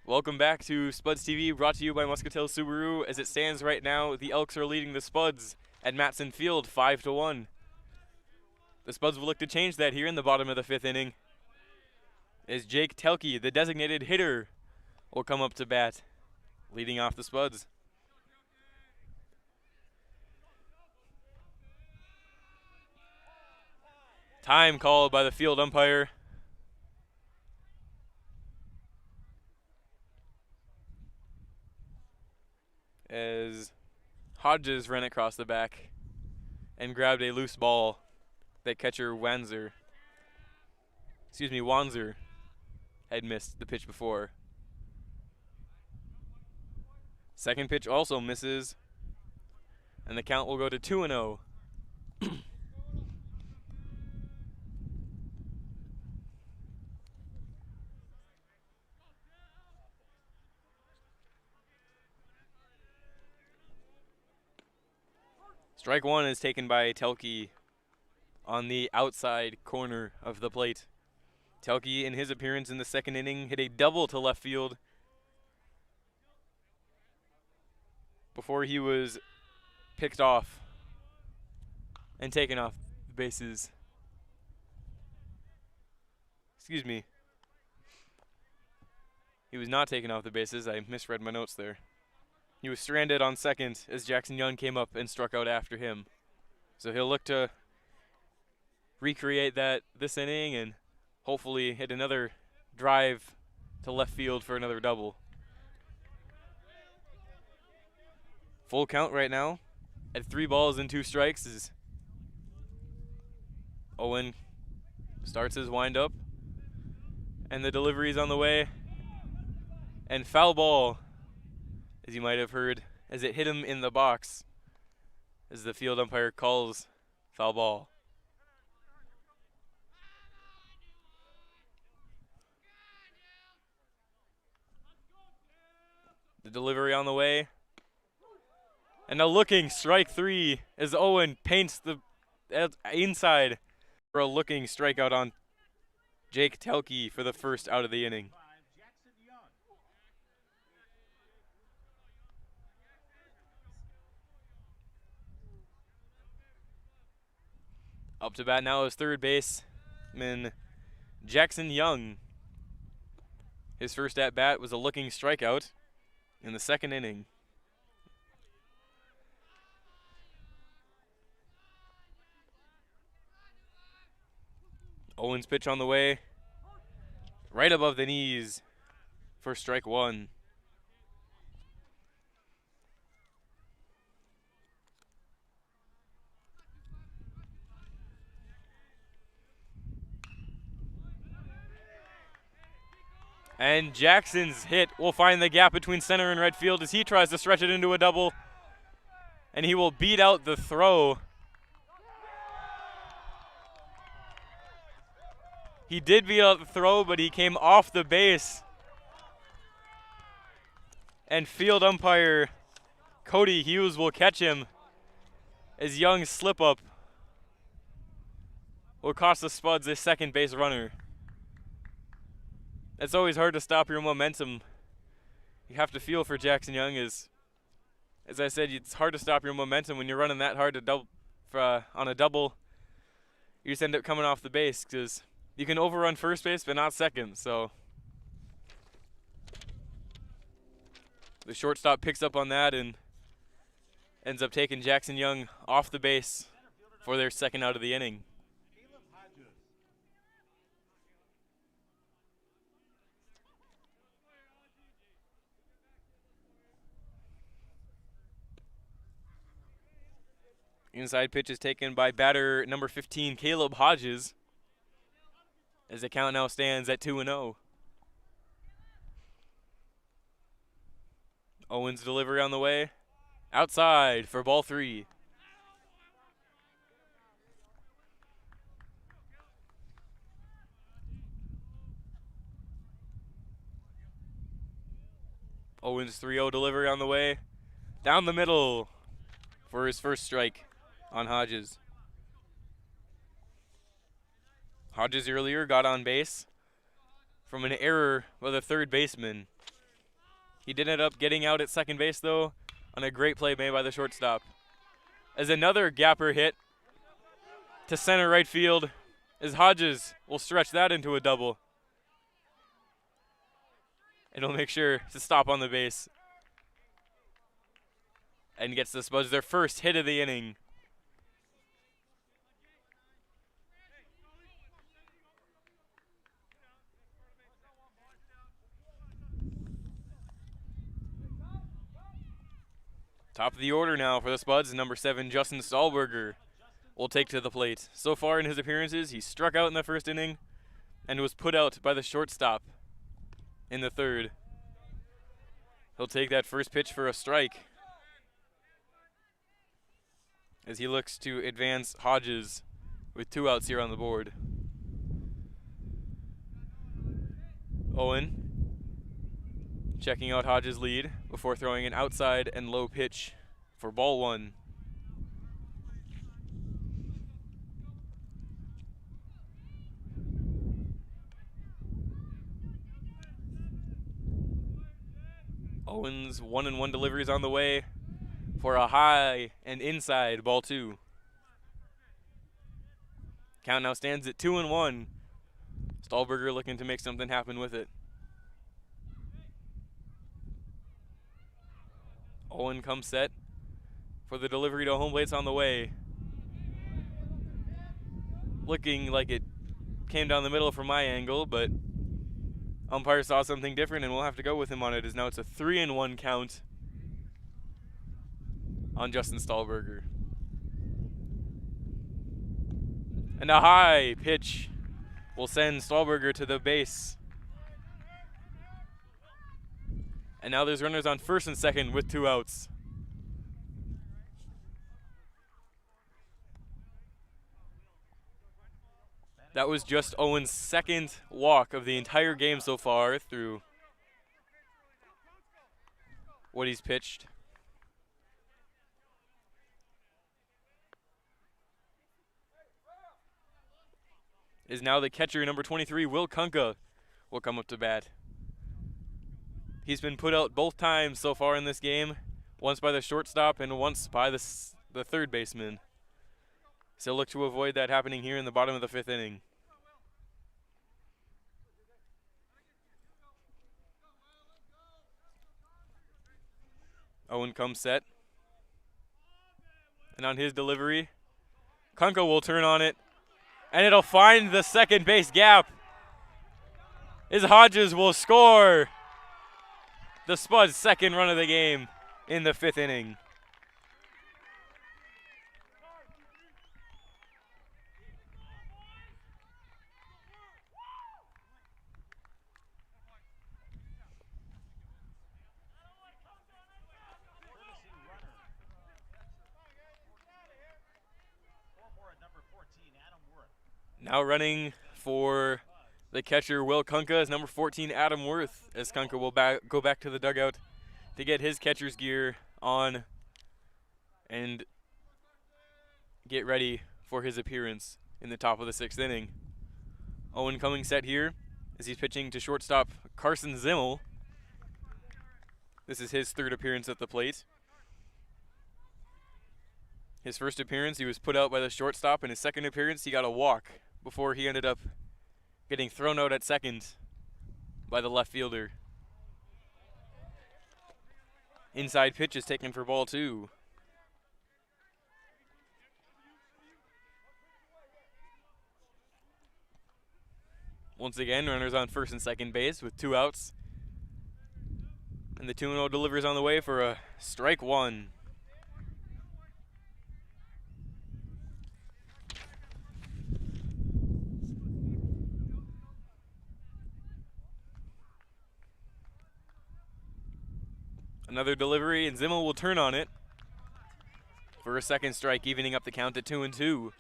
Welcome back to Spuds TV, brought to you by Muscatel Subaru. As it stands right now, the Elks are leading the Spuds at Matson Field 5-1. The Spuds will look to change that here in the bottom of the 5th inning, as Jake Telke, the designated hitter, will come up to bat, leading off the Spuds. Time called by the field umpire. As Hodges ran across the back and grabbed a loose ball that catcher Wanzer had missed the pitch before. Second pitch also misses, and the count will go to 2-0. Strike one is taken by Telke on the outside corner of the plate. Telke, in his appearance in the 2nd inning, hit a double to left field before he was picked off and taken off the bases. Excuse me. He was not taken off the bases. I misread my notes there. He was stranded on second as Jackson Young came up and struck out after him. So he'll look to recreate that this inning and hopefully hit another drive to left field for another double. Full count right now at 3 balls and 2 strikes as Owen starts his windup, and the delivery's on the way, and foul ball, as you might have heard, as it hit him in the box, as the field umpire calls foul ball. The delivery on the way, and now looking strike 3 as Owen paints the inside for a looking strikeout on Jake Telke for the first out of the inning. Up to bat now is third baseman Jackson Young. His first at bat was a looking strikeout in the second inning. Owens' pitch on the way, right above the knees for strike one. And Jackson's hit will find the gap between center and right field as he tries to stretch it into a double. And he will beat out the throw. He did beat out the throw, but he came off the base. And field umpire Cody Hughes will catch him as Young's slip up will cost the Spuds a second base runner. It's always hard to stop your momentum. You have to feel for Jackson Young. As I said, it's hard to stop your momentum when you're running that hard to on a double. You just end up coming off the base because you can overrun first base, but not second. So the shortstop picks up on that and ends up taking Jackson Young off the base for their second out of the inning. Inside pitch is taken by batter number 15, Caleb Hodges, as the count now stands at 2-0. Owens' delivery on the way. Outside for ball 3. Owens' 3-0 delivery on the way. Down the middle for his first strike on Hodges. Hodges earlier got on base from an error by the third baseman. He did end up getting out at second base, though, on a great play made by the shortstop. As another gapper hit to center right field, as Hodges will stretch that into a double. And he'll make sure to stop on the base. And gets the Spuds their first hit of the inning. Top of the order now for the Spuds, number 7, Justin Stahlberger will take to the plate. So far in his appearances, he struck out in the first inning and was put out by the shortstop in the third. He'll take that first pitch for a strike as he looks to advance Hodges with 2 outs here on the board. Owen checking out Hodges' lead before throwing an outside and low pitch for ball 1. Owens' 1-1 deliveries on the way for a high and inside ball 2. Count now stands at 2-1. Stahlberger looking to make something happen with it. Owen comes set for the delivery to home plate's on the way. Looking like it came down the middle from my angle, but umpire saw something different and we'll have to go with him on it, as now it's a 3-1 count on Justin Stahlberger. And a high pitch will send Stahlberger to the base. And now there's runners on first and second with 2 outs. That was just Owen's second walk of the entire game so far through what he's pitched. Is now the catcher, number 23, Will Kunka, will come up to bat. He's been put out both times so far in this game, once by the shortstop and once by the third baseman. So look to avoid that happening here in the bottom of the 5th inning. Owen comes set. And on his delivery, Kunka will turn on it. And it'll find the second base gap. As Hodges will score the Spuds' second run of the game in the 5th inning. Now running for the catcher, Will Kunka, is number 14, Adam Worth, as Kunka will go back to the dugout to get his catcher's gear on and get ready for his appearance in the top of the 6th inning. Owen coming set here as he's pitching to shortstop Carson Zimmel. This is his 3rd appearance at the plate. His first appearance, he was put out by the shortstop. In his second appearance, he got a walk before he ended up getting thrown out at second by the left fielder. Inside pitch is taken for ball 2. Once again, runners on first and second base with 2 outs. And the 2-0 delivers on the way for a strike 1. Another delivery, and Zimmel will turn on it for a second strike, evening up the count at 2-2.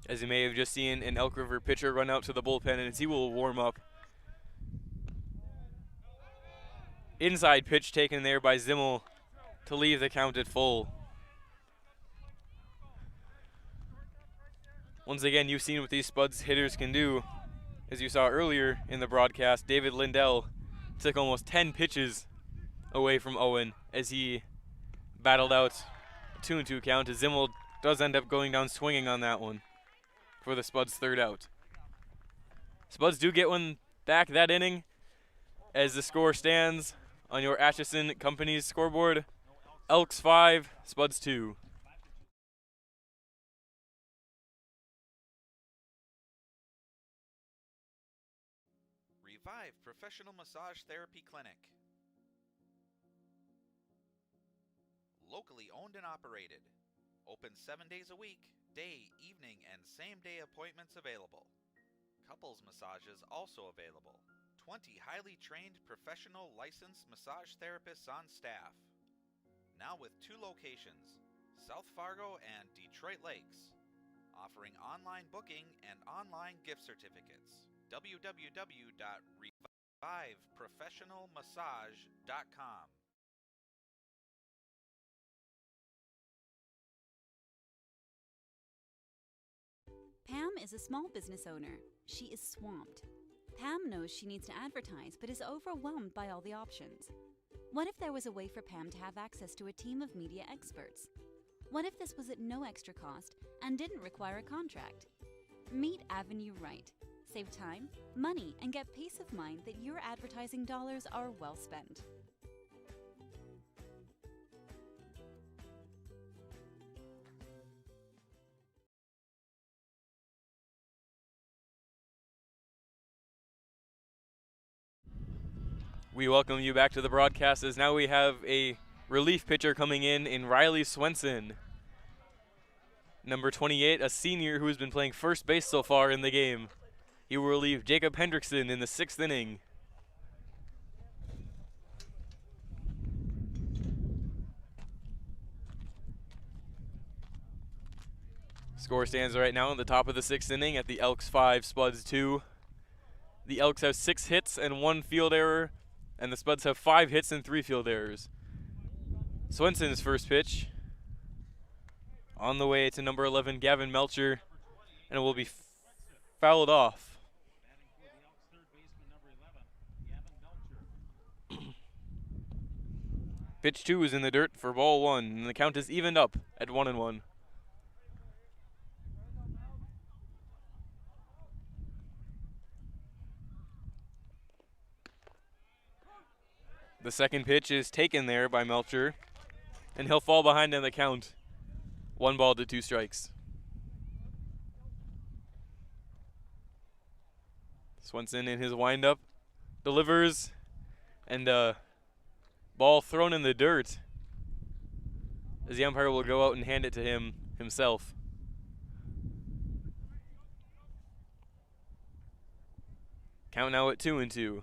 As you may have just seen an Elk River pitcher run out to the bullpen, and as he will warm up. Inside pitch taken there by Zimmel to leave the count at full. Once again, you've seen what these Spuds hitters can do. As you saw earlier in the broadcast, David Lindell took almost 10 pitches away from Owen as he battled out a 2-2 count, as Zimmel does end up going down swinging on that one for the Spuds' 3rd out. Spuds do get one back that inning as the score stands on your Atchison Company's scoreboard. Elks 5, Spuds 2. Revive Professional Massage Therapy Clinic. Locally owned and operated. Open 7 days a week, day, evening, and same-day appointments available. Couples massages also available. 20 highly trained professional licensed massage therapists on staff. Now with 2 locations, South Fargo and Detroit Lakes. Offering online booking and online gift certificates. www.reviveprofessionalmassage.com. Pam is a small business owner. She is swamped. Pam knows she needs to advertise, but is overwhelmed by all the options. What if there was a way for Pam to have access to a team of media experts? What if this was at no extra cost and didn't require a contract? Meet Avenue Right. Save time, money, and get peace of mind that your advertising dollars are well spent. We welcome you back to the broadcast as now we have a relief pitcher coming in Riley Swenson. Number 28, a senior who has been playing first base so far in the game. He will relieve Jacob Hendrickson in the 6th inning. Score stands right now in the top of the 6th inning at the Elks 5, Spuds 2. The Elks have 6 hits and 1 field error, and the Spuds have 5 hits and 3 field errors. Swenson's first pitch on the way to number 11, Gavin Melcher, and it will be fouled off. Pitch 2 is in the dirt for ball 1, and the count is evened up at 1-1. The second pitch is taken there by Melcher, and he'll fall behind in the count. 1 ball to 2 strikes. Swenson in his windup delivers, and ball thrown in the dirt as the umpire will go out and hand it to him himself. Count now at 2-2.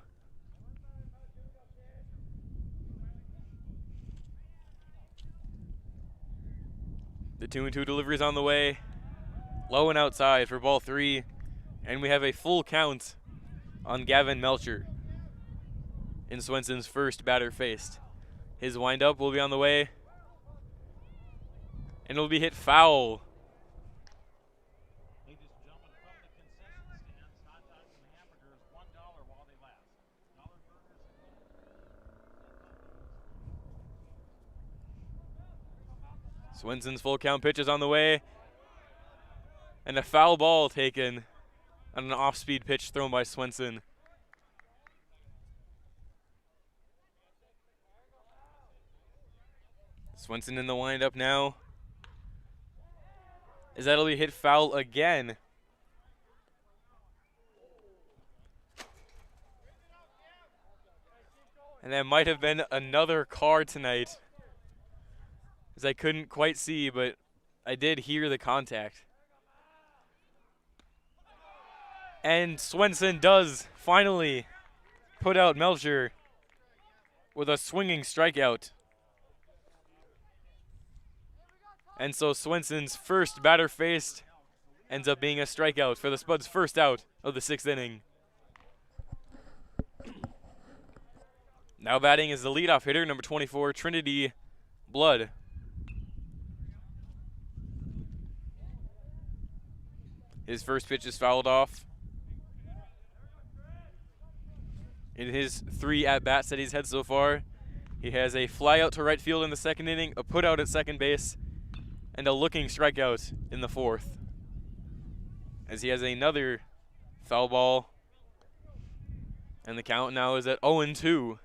The 2-2 delivery is on the way. Low and outside for ball 3. And we have a full count on Gavin Melcher in Swenson's first batter faced. His windup will be on the way. And it'll be hit foul. Ladies and gentlemen, from the concession stands, hot dogs and hamburgers, $1 while they last. Dollar burgers and Swenson's full count pitch is on the way. And a foul ball taken on an off-speed pitch thrown by Swenson. Swenson in the windup now. As that'll be hit foul again. And that might have been another car tonight, as I couldn't quite see, but I did hear the contact. And Swenson does finally put out Melcher with a swinging strikeout. And so Swenson's first batter faced ends up being a strikeout for the Spuds' first out of the 6th inning. Now batting is the leadoff hitter, number 24, Trinity Blood. His first pitch is fouled off. In his 3 at-bats that he's had so far, he has a fly out to right field in the 2nd inning, a put out at second base, and a looking strikeout in the 4th. As he has another foul ball, and the count now is at 0-2.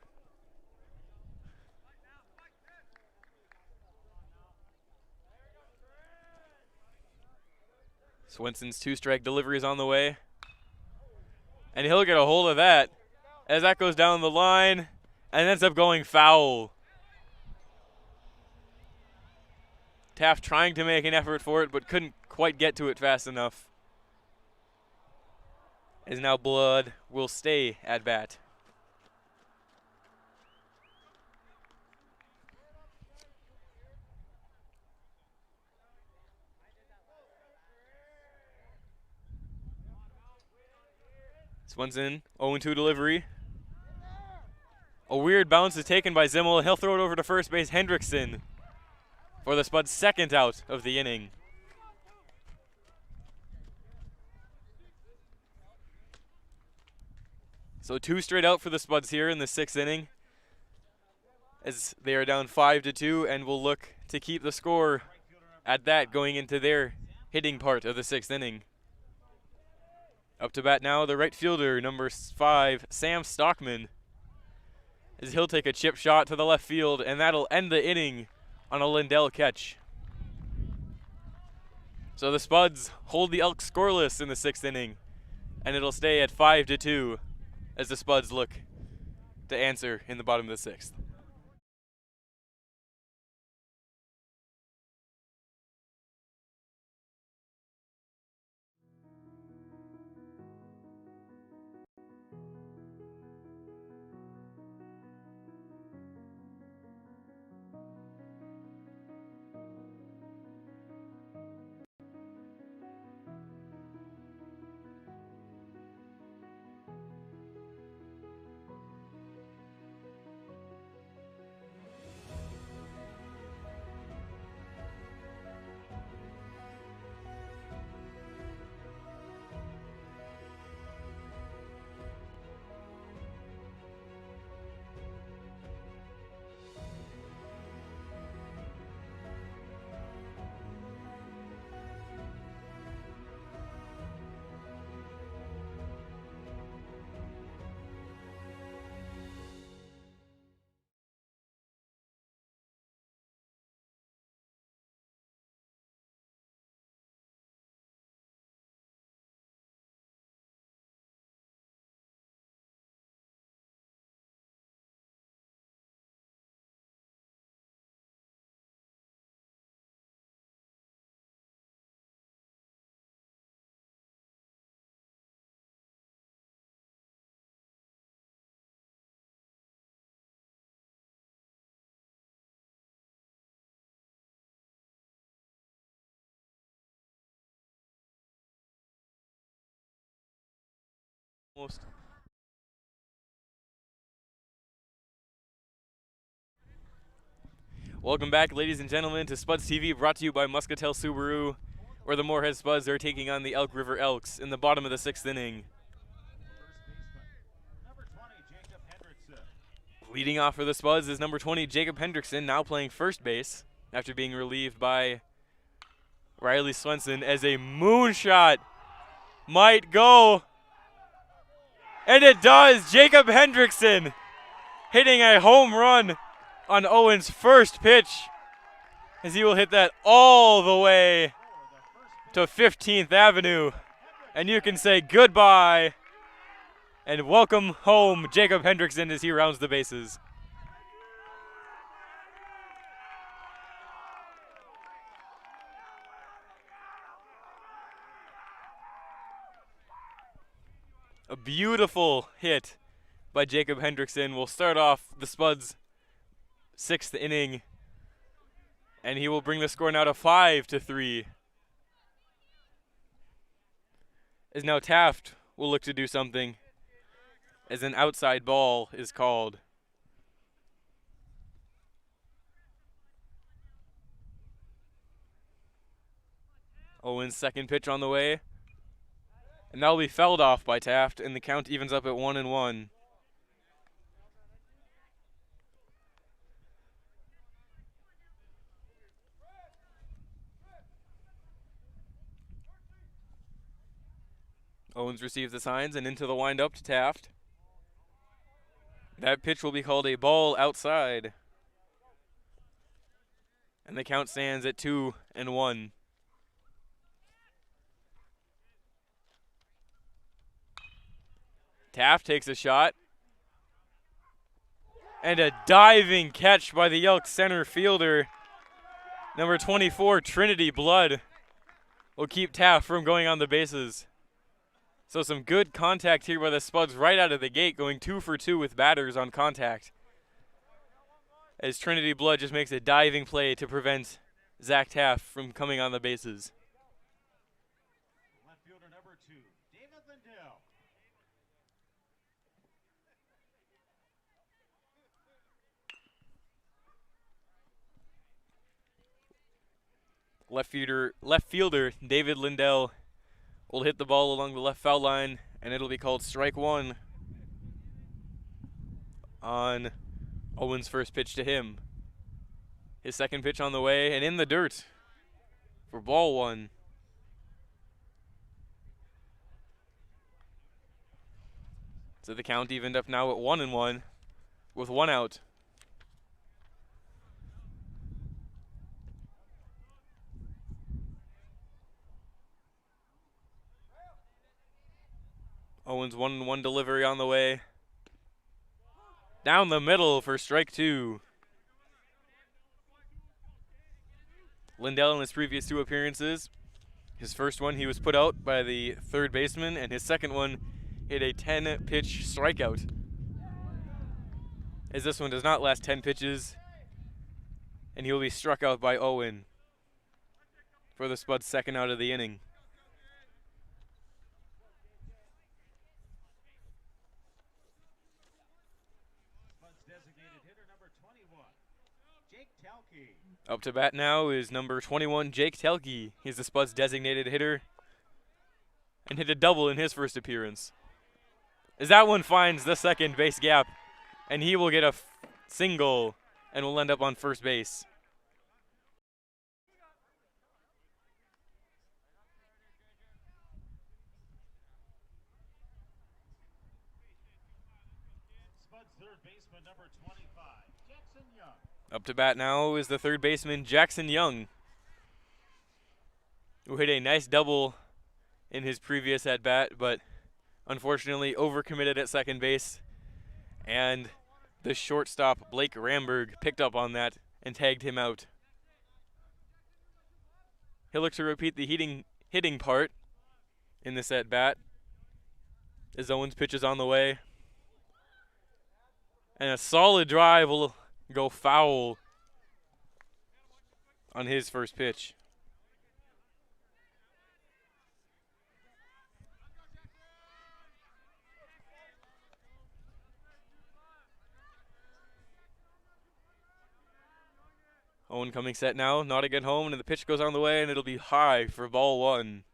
Swenson's 2-strike delivery is on the way, and he'll get a hold of that as that goes down the line and ends up going foul. Taft trying to make an effort for it, but couldn't quite get to it fast enough. As now Blood will stay at bat. Swenson, 0-2 delivery. A weird bounce is taken by Zimmel. He'll throw it over to first base, Hendrickson, for the Spuds' second out of the inning. So 2 straight out for the Spuds here in the 6th inning, as they are down 5-2 and will look to keep the score at that going into their hitting part of the 6th inning. Up to bat now, the right fielder, number 5, Sam Stockman, as he'll take a chip shot to the left field, and that'll end the inning on a Lindell catch. So the Spuds hold the Elks scoreless in the 6th inning, and it'll stay at 5-2 as the Spuds look to answer in the bottom of the 6th. Almost. Welcome back, ladies and gentlemen, to Spuds TV, brought to you by Muscatel Subaru, where the Moorhead Spuds are taking on the Elk River Elks in the bottom of the 6th inning. Number 20, Jacob Hendrickson. Leading off for the Spuds is number 20, Jacob Hendrickson, now playing first base after being relieved by Riley Swenson, as a moonshot might go. And it does! Jacob Hendrickson hitting a home run on Owen's first pitch, as he will hit that all the way to 15th Avenue. And you can say goodbye and welcome home Jacob Hendrickson as he rounds the bases. A beautiful hit by Jacob Hendrickson will start off the Spuds' 6th inning, and he will bring the score now to 5-3. As now Taft will look to do something, as an outside ball is called. Owen's second pitch on the way, and that'll be fouled off by Taft, and the count evens up at 1-1. Owens receives the signs and into the windup to Taft. That pitch will be called a ball outside, and the count stands at 2-1. Taft takes a shot, and a diving catch by the Elk center fielder. Number 24, Trinity Blood, will keep Taft from going on the bases. So some good contact here by the Spuds right out of the gate, going 2 for 2 with batters on contact, as Trinity Blood just makes a diving play to prevent Zach Taft from coming on the bases. Left fielder number 2, David Lindell. Left fielder David Lindell will hit the ball along the left foul line, and it'll be called strike one on Owen's first pitch to him. His second pitch on the way, and in the dirt for ball one. So the count evened up now at 1-1 with 1 out. Owens 1-1 delivery on the way. Down the middle for strike 2. Lindell in his previous 2 appearances, his first one he was put out by the third baseman, and his second one hit a 10-pitch strikeout. As this one does not last 10 pitches, and he will be struck out by Owen for the Spuds' second out of the inning. Designated hitter number 21, Jake Telke. Up to bat now is number 21, Jake Telke. He's the Spuds' designated hitter and hit a double in his first appearance, as that one finds the second base gap, and he will get a single and will end up on first base. Third baseman number 25, Jackson Young. Up to bat now is the third baseman, Jackson Young, who hit a nice double in his previous at-bat, but unfortunately overcommitted at second base, and the shortstop, Blake Ramberg, picked up on that and tagged him out. He'll look to repeat the hitting part in this at-bat, as Owens pitches on the way. And a solid drive will go foul on his first pitch. Owen coming set now, nodding at home, and the pitch goes on the way, and it'll be high for ball one.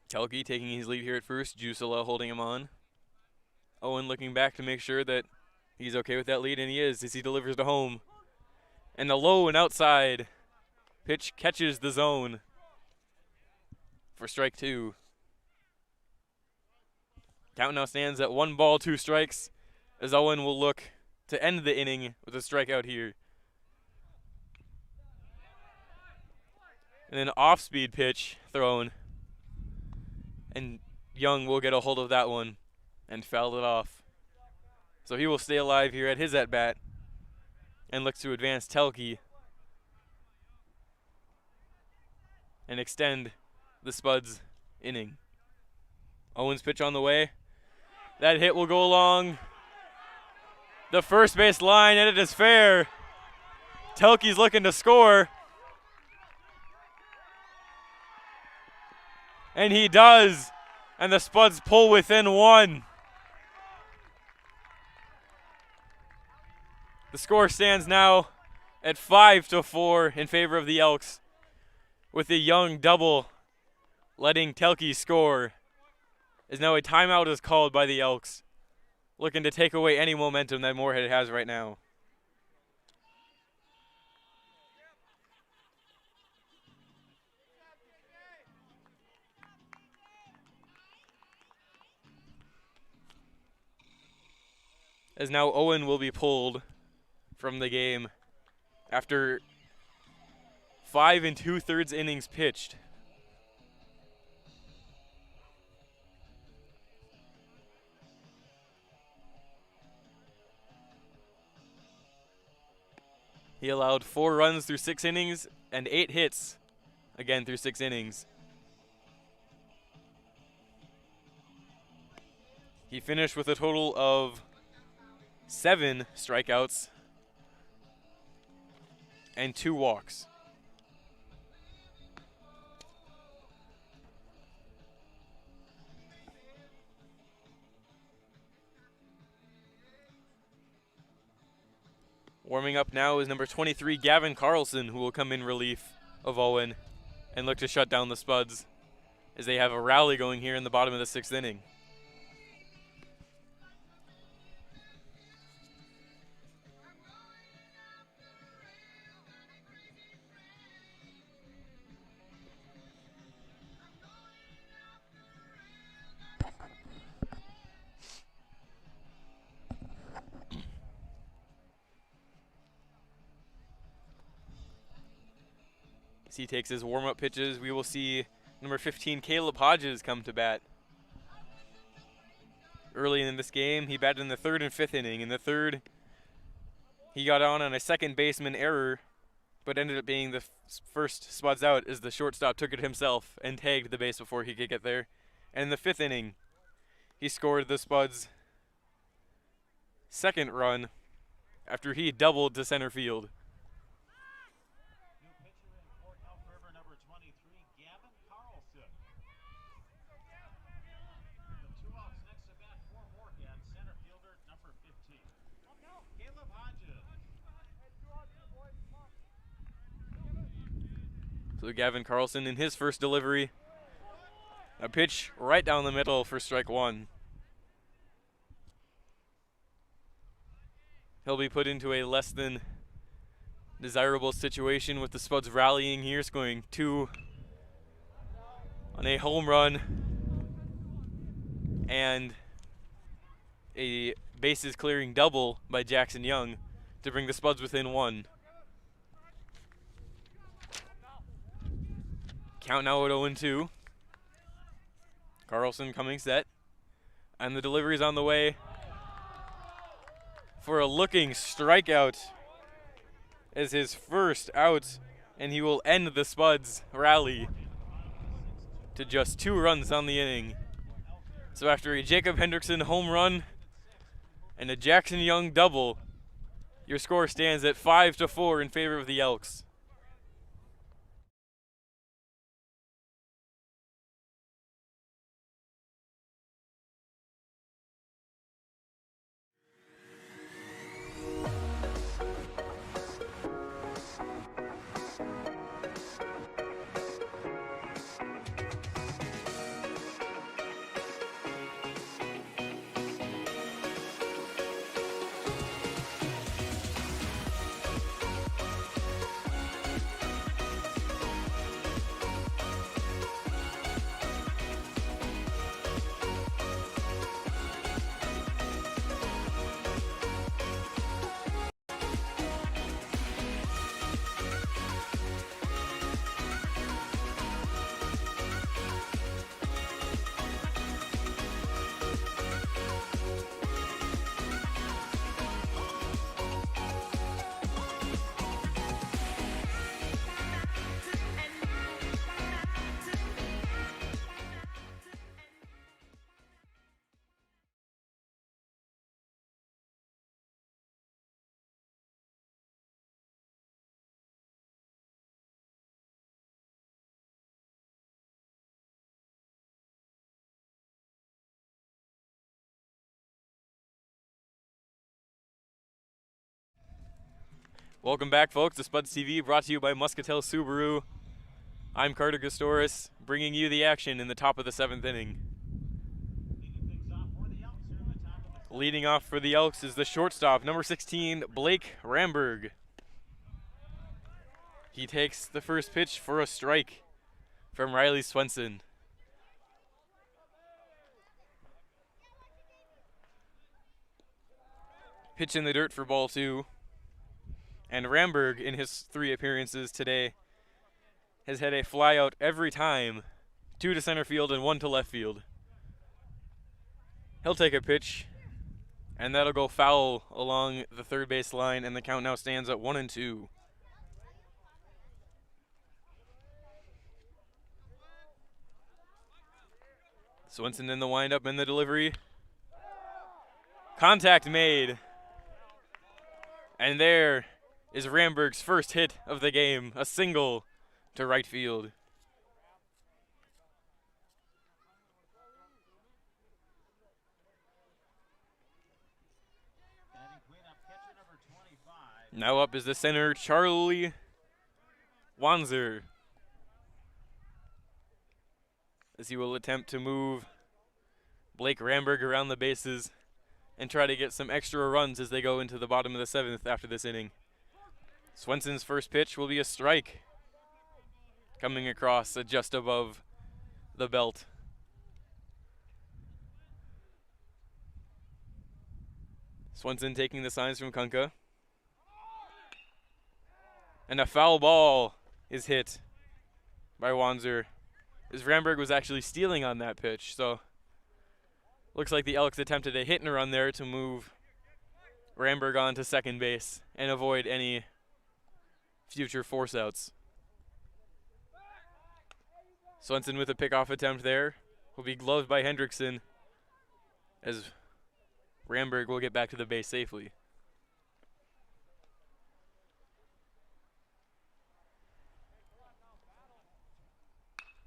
Telke taking his lead here at first, Jusela holding him on. Owen looking back to make sure that he's okay with that lead, and he is as he delivers to home. And the low and outside pitch catches the zone for strike two. Count now stands at 1 ball, 2 strikes, as Owen will look to end the inning with a strikeout here. And an off-speed pitch thrown, and Young will get a hold of that one and foul it off. So he will stay alive here at his at-bat and look to advance Telke and extend the Spuds inning. Owen's pitch on the way. That hit will go along the first base line, and it is fair. Telke's looking to score. And he does. And the Spuds pull within 1. The score stands now at 5-4 in favor of the Elks, with the Young double letting Telke score. As now a timeout is called by the Elks, looking to take away any momentum that Moorhead has right now. As now Owen will be pulled from the game after 5 2/3 innings pitched. He allowed 4 runs through 6 innings and 8 hits, again through 6 innings. He finished with a total of 7 strikeouts and 2 walks. Warming up now is number 23, Gavin Carlson, who will come in relief of Owen and look to shut down the Spuds as they have a rally going here in the bottom of the 6th inning. As he takes his warm-up pitches, we will see number 15, Caleb Hodges, come to bat. Early in this game, he batted in the 3rd and 5th inning. In the 3rd, he got on a second baseman error, but ended up being the first Spuds out as the shortstop took it himself and tagged the base before he could get there. And in the 5th inning, he scored the Spuds' 2nd run after he doubled to center field. New pitcher in for Elk River, number 23, Gavin Carlson. The 2 outs next to bat for Moorhead, center fielder, number 15. Caleb Hodges. So Gavin Carlson in his first delivery. A pitch right down the middle for strike 1. He'll be put into a less than desirable situation with the Spuds rallying here, scoring 2 on a home run and a bases clearing double by Jackson Young to bring the Spuds within 1. Count now at 0-2. Carlson coming set, and the delivery's on the way for a looking strikeout as his first out, and he will end the Spuds rally to just 2 runs on the inning. So after a Jacob Hendrickson home run and a Jackson Young double, your score stands at 5-4 in favor of the Elks. Welcome back, folks, to Spuds TV, brought to you by Muscatel Subaru. I'm Carter Gustoris, bringing you the action in the top of the 7th inning. Leading off for the Elks is the shortstop, number 16, Blake Ramberg. He takes the first pitch for a strike from Riley Swenson. Pitch in the dirt for ball 2. And Ramberg, in his 3 appearances today, has had a fly out every time, 2 to center field and 1 to left field. He'll take a pitch, and that'll go foul along the third base line, and the count now stands at 1-2. Swenson in the windup and the delivery. Contact made. And there is Ramberg's first hit of the game, a single to right field. Now up is the center, Charlie Wanzer, as he will attempt to move Blake Ramberg around the bases and try to get some extra runs as they go into the bottom of the 7th after this inning. Swenson's first pitch will be a strike, coming across just above the belt. Swenson taking the signs from Kunka. And a foul ball is hit by Wanzer, as Ramberg was actually stealing on that pitch. So looks like the Elks attempted a hit and run there to move Ramberg on to second base and avoid any future force outs. Swenson with a pickoff attempt there will be gloved by Hendrickson, as Ramberg will get back to the base safely.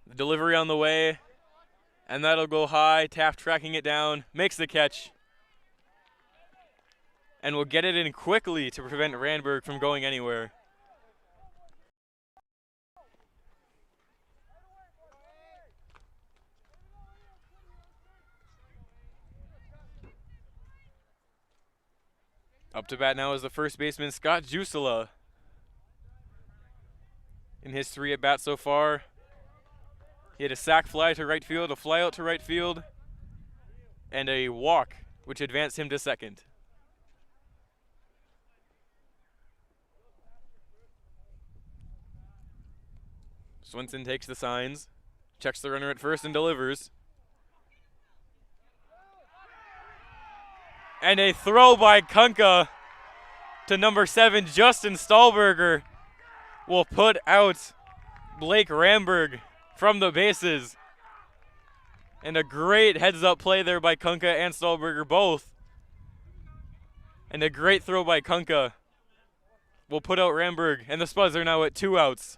The delivery on the way, and that'll go high. Taft tracking it down, makes the catch, and will get it in quickly to prevent Ramberg from going anywhere. Up to bat now is the first baseman, Scott Jusela. In his 3 at-bats so far, he had a sac fly to right field, a fly out to right field, and a walk, which advanced him to second. Swenson takes the signs, checks the runner at first and delivers. And a throw by Kunka to number 7, Justin Stahlberger, will put out Blake Ramberg from the bases. And a great heads-up play there by Kunka and Stahlberger both. And a great throw by Kunka will put out Ramberg, and the Spuds are now at 2 outs.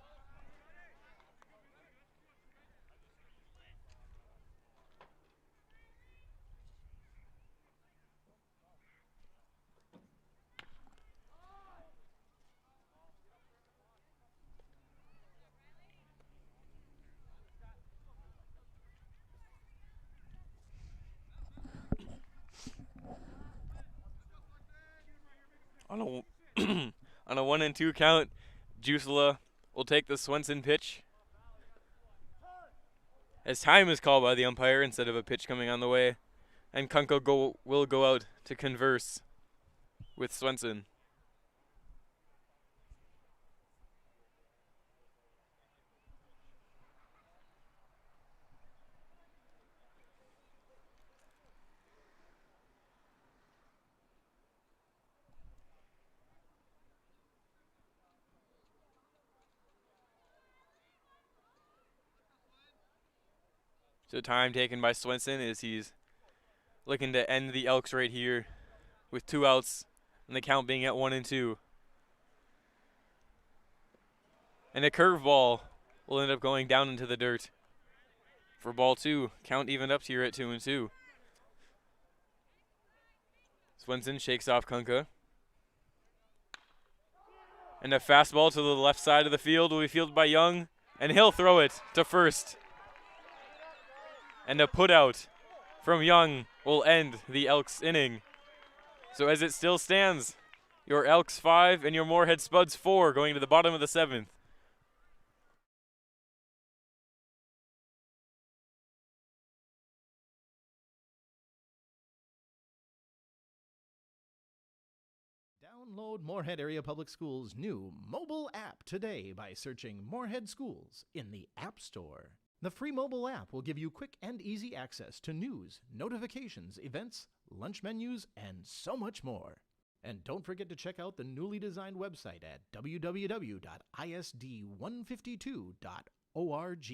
On a 1-2 count, Jusela will take the Swenson pitch, as time is called by the umpire instead of a pitch coming on the way, and Kunka will go out to converse with Swenson. So time taken by Swenson as he's looking to end the Elks right here with 2 outs and the count being at 1-2. And a curveball will end up going down into the dirt for ball 2. Count evened up here at 2-2. Swenson shakes off Kunka. And a fastball to the left side of the field will be fielded by Young, and he'll throw it to first. And a putout from Young will end the Elks inning. So as it still stands, your Elks 5 and your Moorhead Spuds 4 going to the bottom of the 7th. Download Moorhead Area Public Schools' new mobile app today by searching Moorhead Schools in the App Store. The free mobile app will give you quick and easy access to news, notifications, events, lunch menus, and so much more. And don't forget to check out the newly designed website at www.isd152.org.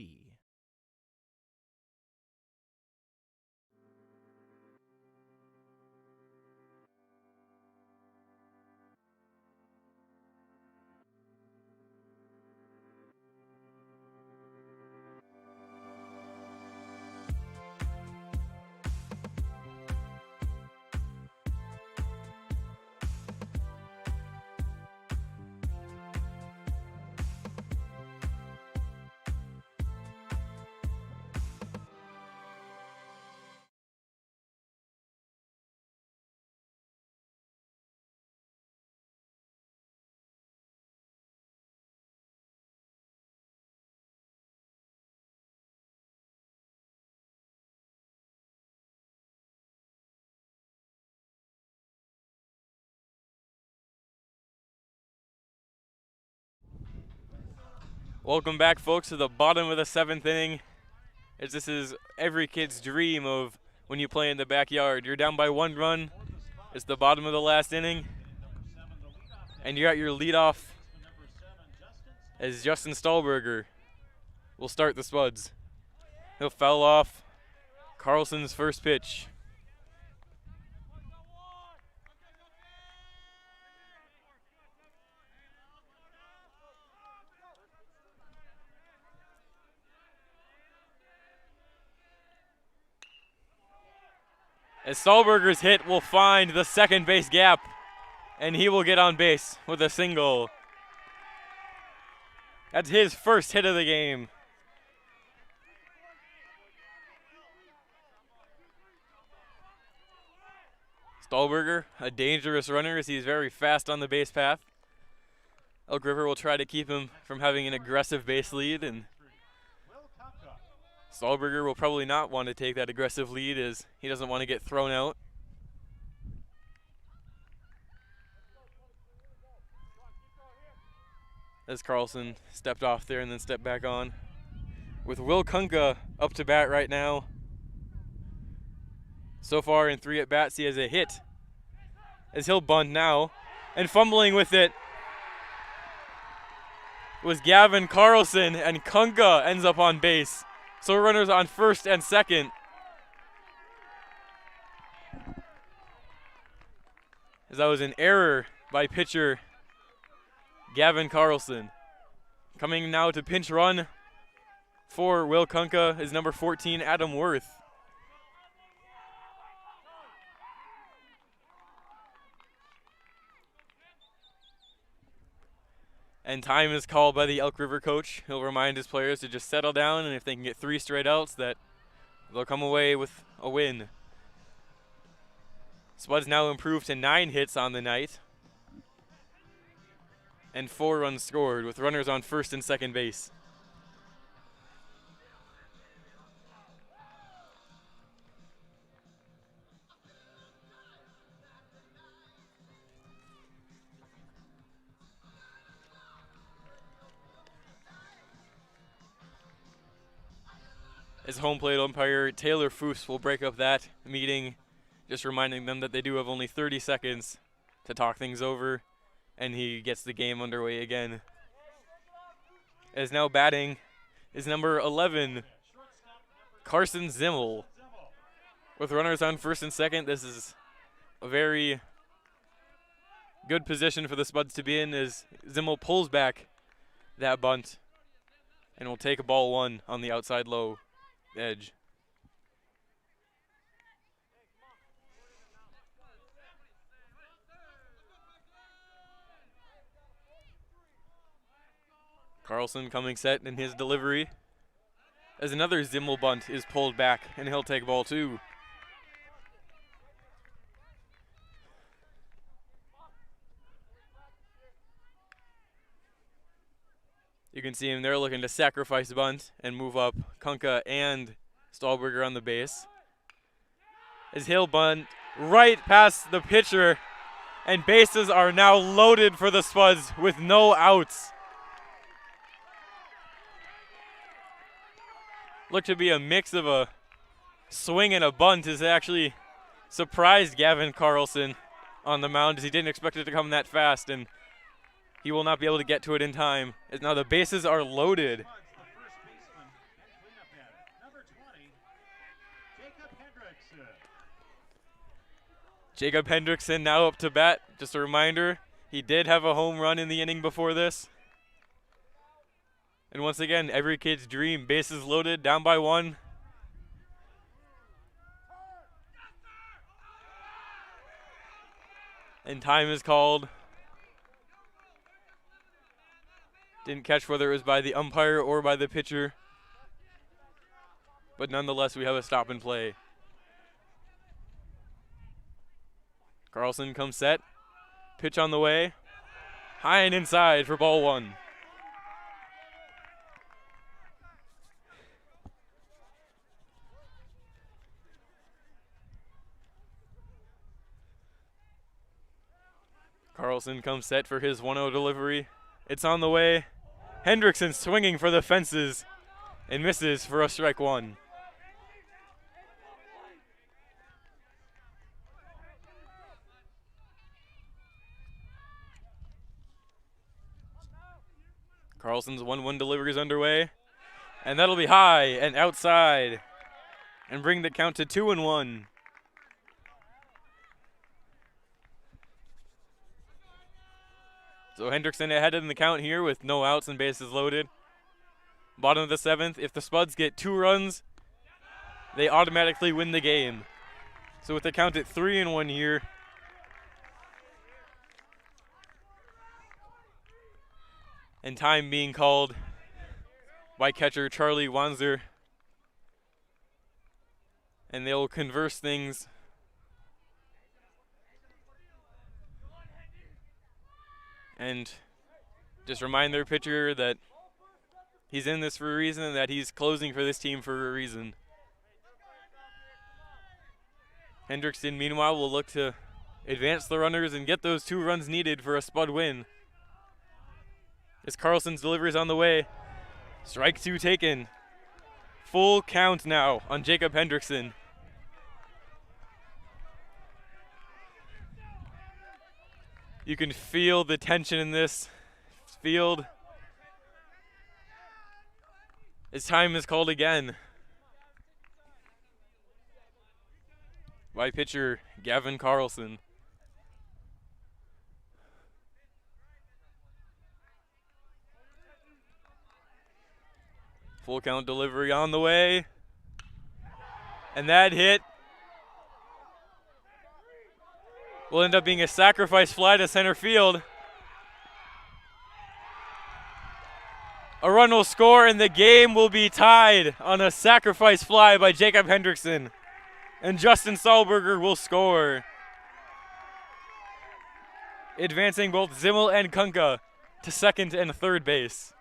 Welcome back, folks, to the bottom of the 7th inning. As this is every kid's dream of when you play in the backyard. You're down by 1 run. It's the bottom of the last inning. And you're at your leadoff as Justin Stahlberger will start the Spuds. He'll foul off Carlson's first pitch. As Stahlberger's hit will find the second base gap, and he will get on base with a single. That's his first hit of the game. Stahlberger, a dangerous runner as he's very fast on the base path. Elk River will try to keep him from having an aggressive base lead, and Stahlberger will probably not want to take that aggressive lead as he doesn't want to get thrown out. As Carlson stepped off there and then stepped back on. With Will Kunka up to bat right now. So far in 3 at-bats, he has a hit. As he'll bunt now, and fumbling with it was Gavin Carlson, and Kunka ends up on base. So runners on first and second. As that was an error by pitcher Gavin Carlson. Coming now to pinch run for Will Kunka is number 14, Adam Worth. And time is called by the Elk River coach. He'll remind his players to just settle down, and if they can get 3 straight outs, that they'll come away with a win. Spuds now improved to 9 hits on the night and 4 runs scored with runners on first and second base. As home plate umpire Taylor Foose will break up that meeting, just reminding them that they do have only 30 seconds to talk things over, and he gets the game underway again. As now batting is number 11, Carson Zimmel. With runners on first and second, this is a very good position for the Spuds to be in as Zimmel pulls back that bunt and will take a ball 1 on the outside low edge. Carlson coming set in his delivery as another Zimmel bunt is pulled back, and he'll take ball 2. You can see him there looking to sacrifice bunt and move up Kunka and Stahlberger on the base. As he'll bunt right past the pitcher, and bases are now loaded for the Spuds with no outs. Looked to be a mix of a swing and a bunt, has actually surprised Gavin Carlson on the mound, as he didn't expect it to come that fast, and he will not be able to get to it in time. As now the bases are loaded. The first baseman and cleanup batter, number 20, Jacob Hendrickson. Jacob Hendrickson now up to bat. Just a reminder, he did have a home run in the inning before this. And once again, every kid's dream, bases loaded, down by 1. And time is called. Didn't catch whether it was by the umpire or by the pitcher. But nonetheless, we have a stop and play. Carlson comes set. Pitch on the way. High and inside for ball 1. Carlson comes set for his 1-0 delivery. It's on the way. Hendrickson swinging for the fences and misses for a strike 1. Carlson's 1-1 delivery is underway, and that'll be high and outside and bring the count to 2-1. So Hendrickson ahead in the count here with no outs and bases loaded. Bottom of the 7th, if the Spuds get 2 runs, they automatically win the game. So with the count at 3-1 here, and time being called by catcher Charlie Wanzer, and they'll converse things. And just remind their pitcher that he's in this for a reason and that he's closing for this team for a reason. Hendrickson, meanwhile, will look to advance the runners and get those 2 runs needed for a Spud win. As Carlson's delivery is on the way. Strike 2 taken. Full count now on Jacob Hendrickson. You can feel the tension in this field as time is called again by pitcher Gavin Carlson. Full count delivery on the way. And that hit will end up being a sacrifice fly to center field. A run will score and the game will be tied on a sacrifice fly by Jacob Hendrickson. And Justin Stahlberger will score, advancing both Zimmel and Kunka to second and third base.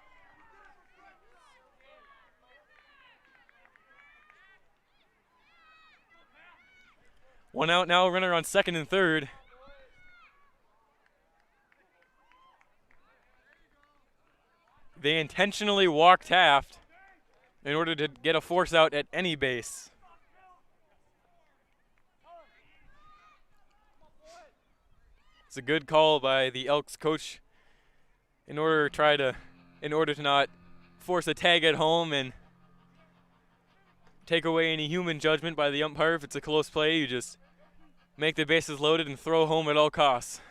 One out now, runner on second and third. They intentionally walked Taft in order to get a force out at any base. It's a good call by the Elks coach in order to not force a tag at home and take away any human judgment by the umpire. If it's a close play, you just make the bases loaded and throw home at all costs.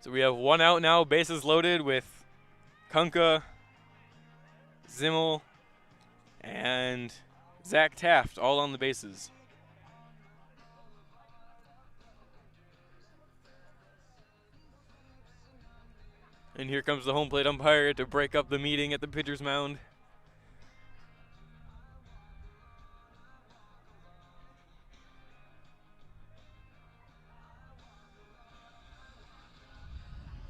So we have 1 out now, bases loaded with Kunka, Zimmel, and Zach Taft all on the bases. And here comes the home plate umpire to break up the meeting at the pitcher's mound.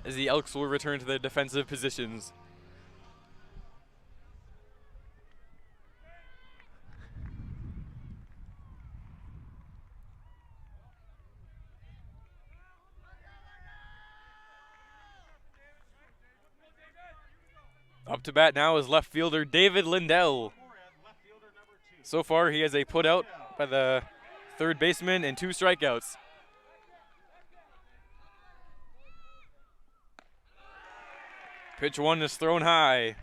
As the Elks will return to their defensive positions. Up to bat now is left fielder David Lindell. So far, he has a put out by the third baseman and 2 strikeouts. Pitch 1 is thrown high.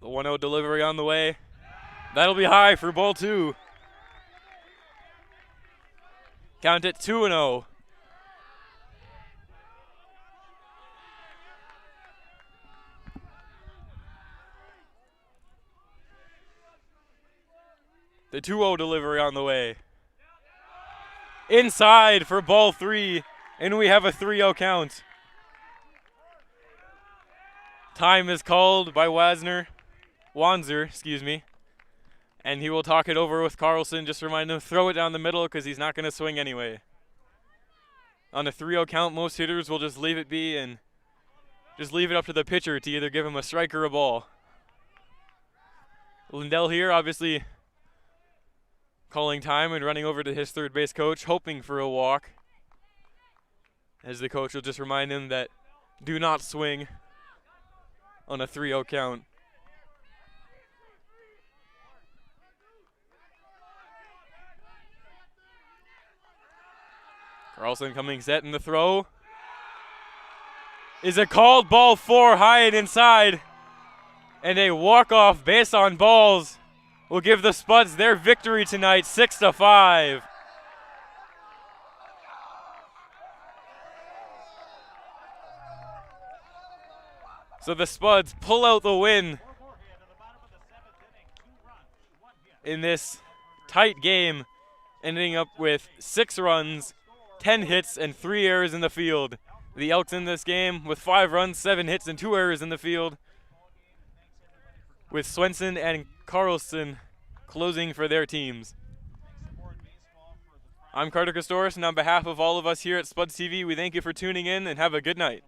The 1-0 delivery on the way. That'll be high for ball 2. Count it 2-0. The 2-0 delivery on the way. Inside for ball 3, and we have a 3-0 count. Time is called by Wanzer, excuse me. And he will talk it over with Carlson. Just remind him, throw it down the middle because he's not going to swing anyway. On a 3-0 count, most hitters will just leave it be and just leave it up to the pitcher to either give him a strike or a ball. Lindell here, obviously calling time and running over to his third base coach, hoping for a walk. As the coach will just remind him that do not swing on a 3-0 count. Carlson coming set in the throw. Is a called ball 4 high and inside. And a walk-off base on balls will give the Spuds their victory tonight, 6-5. So the Spuds pull out the win in this tight game, ending up with 6 runs, 10 hits, and 3 errors in the field. The Elks in this game with 5 runs, 7 hits, and 2 errors in the field, with Swenson and Carlson closing for their teams. I'm Carter Castoris, and on behalf of all of us here at Spuds TV, we thank you for tuning in and have a good night.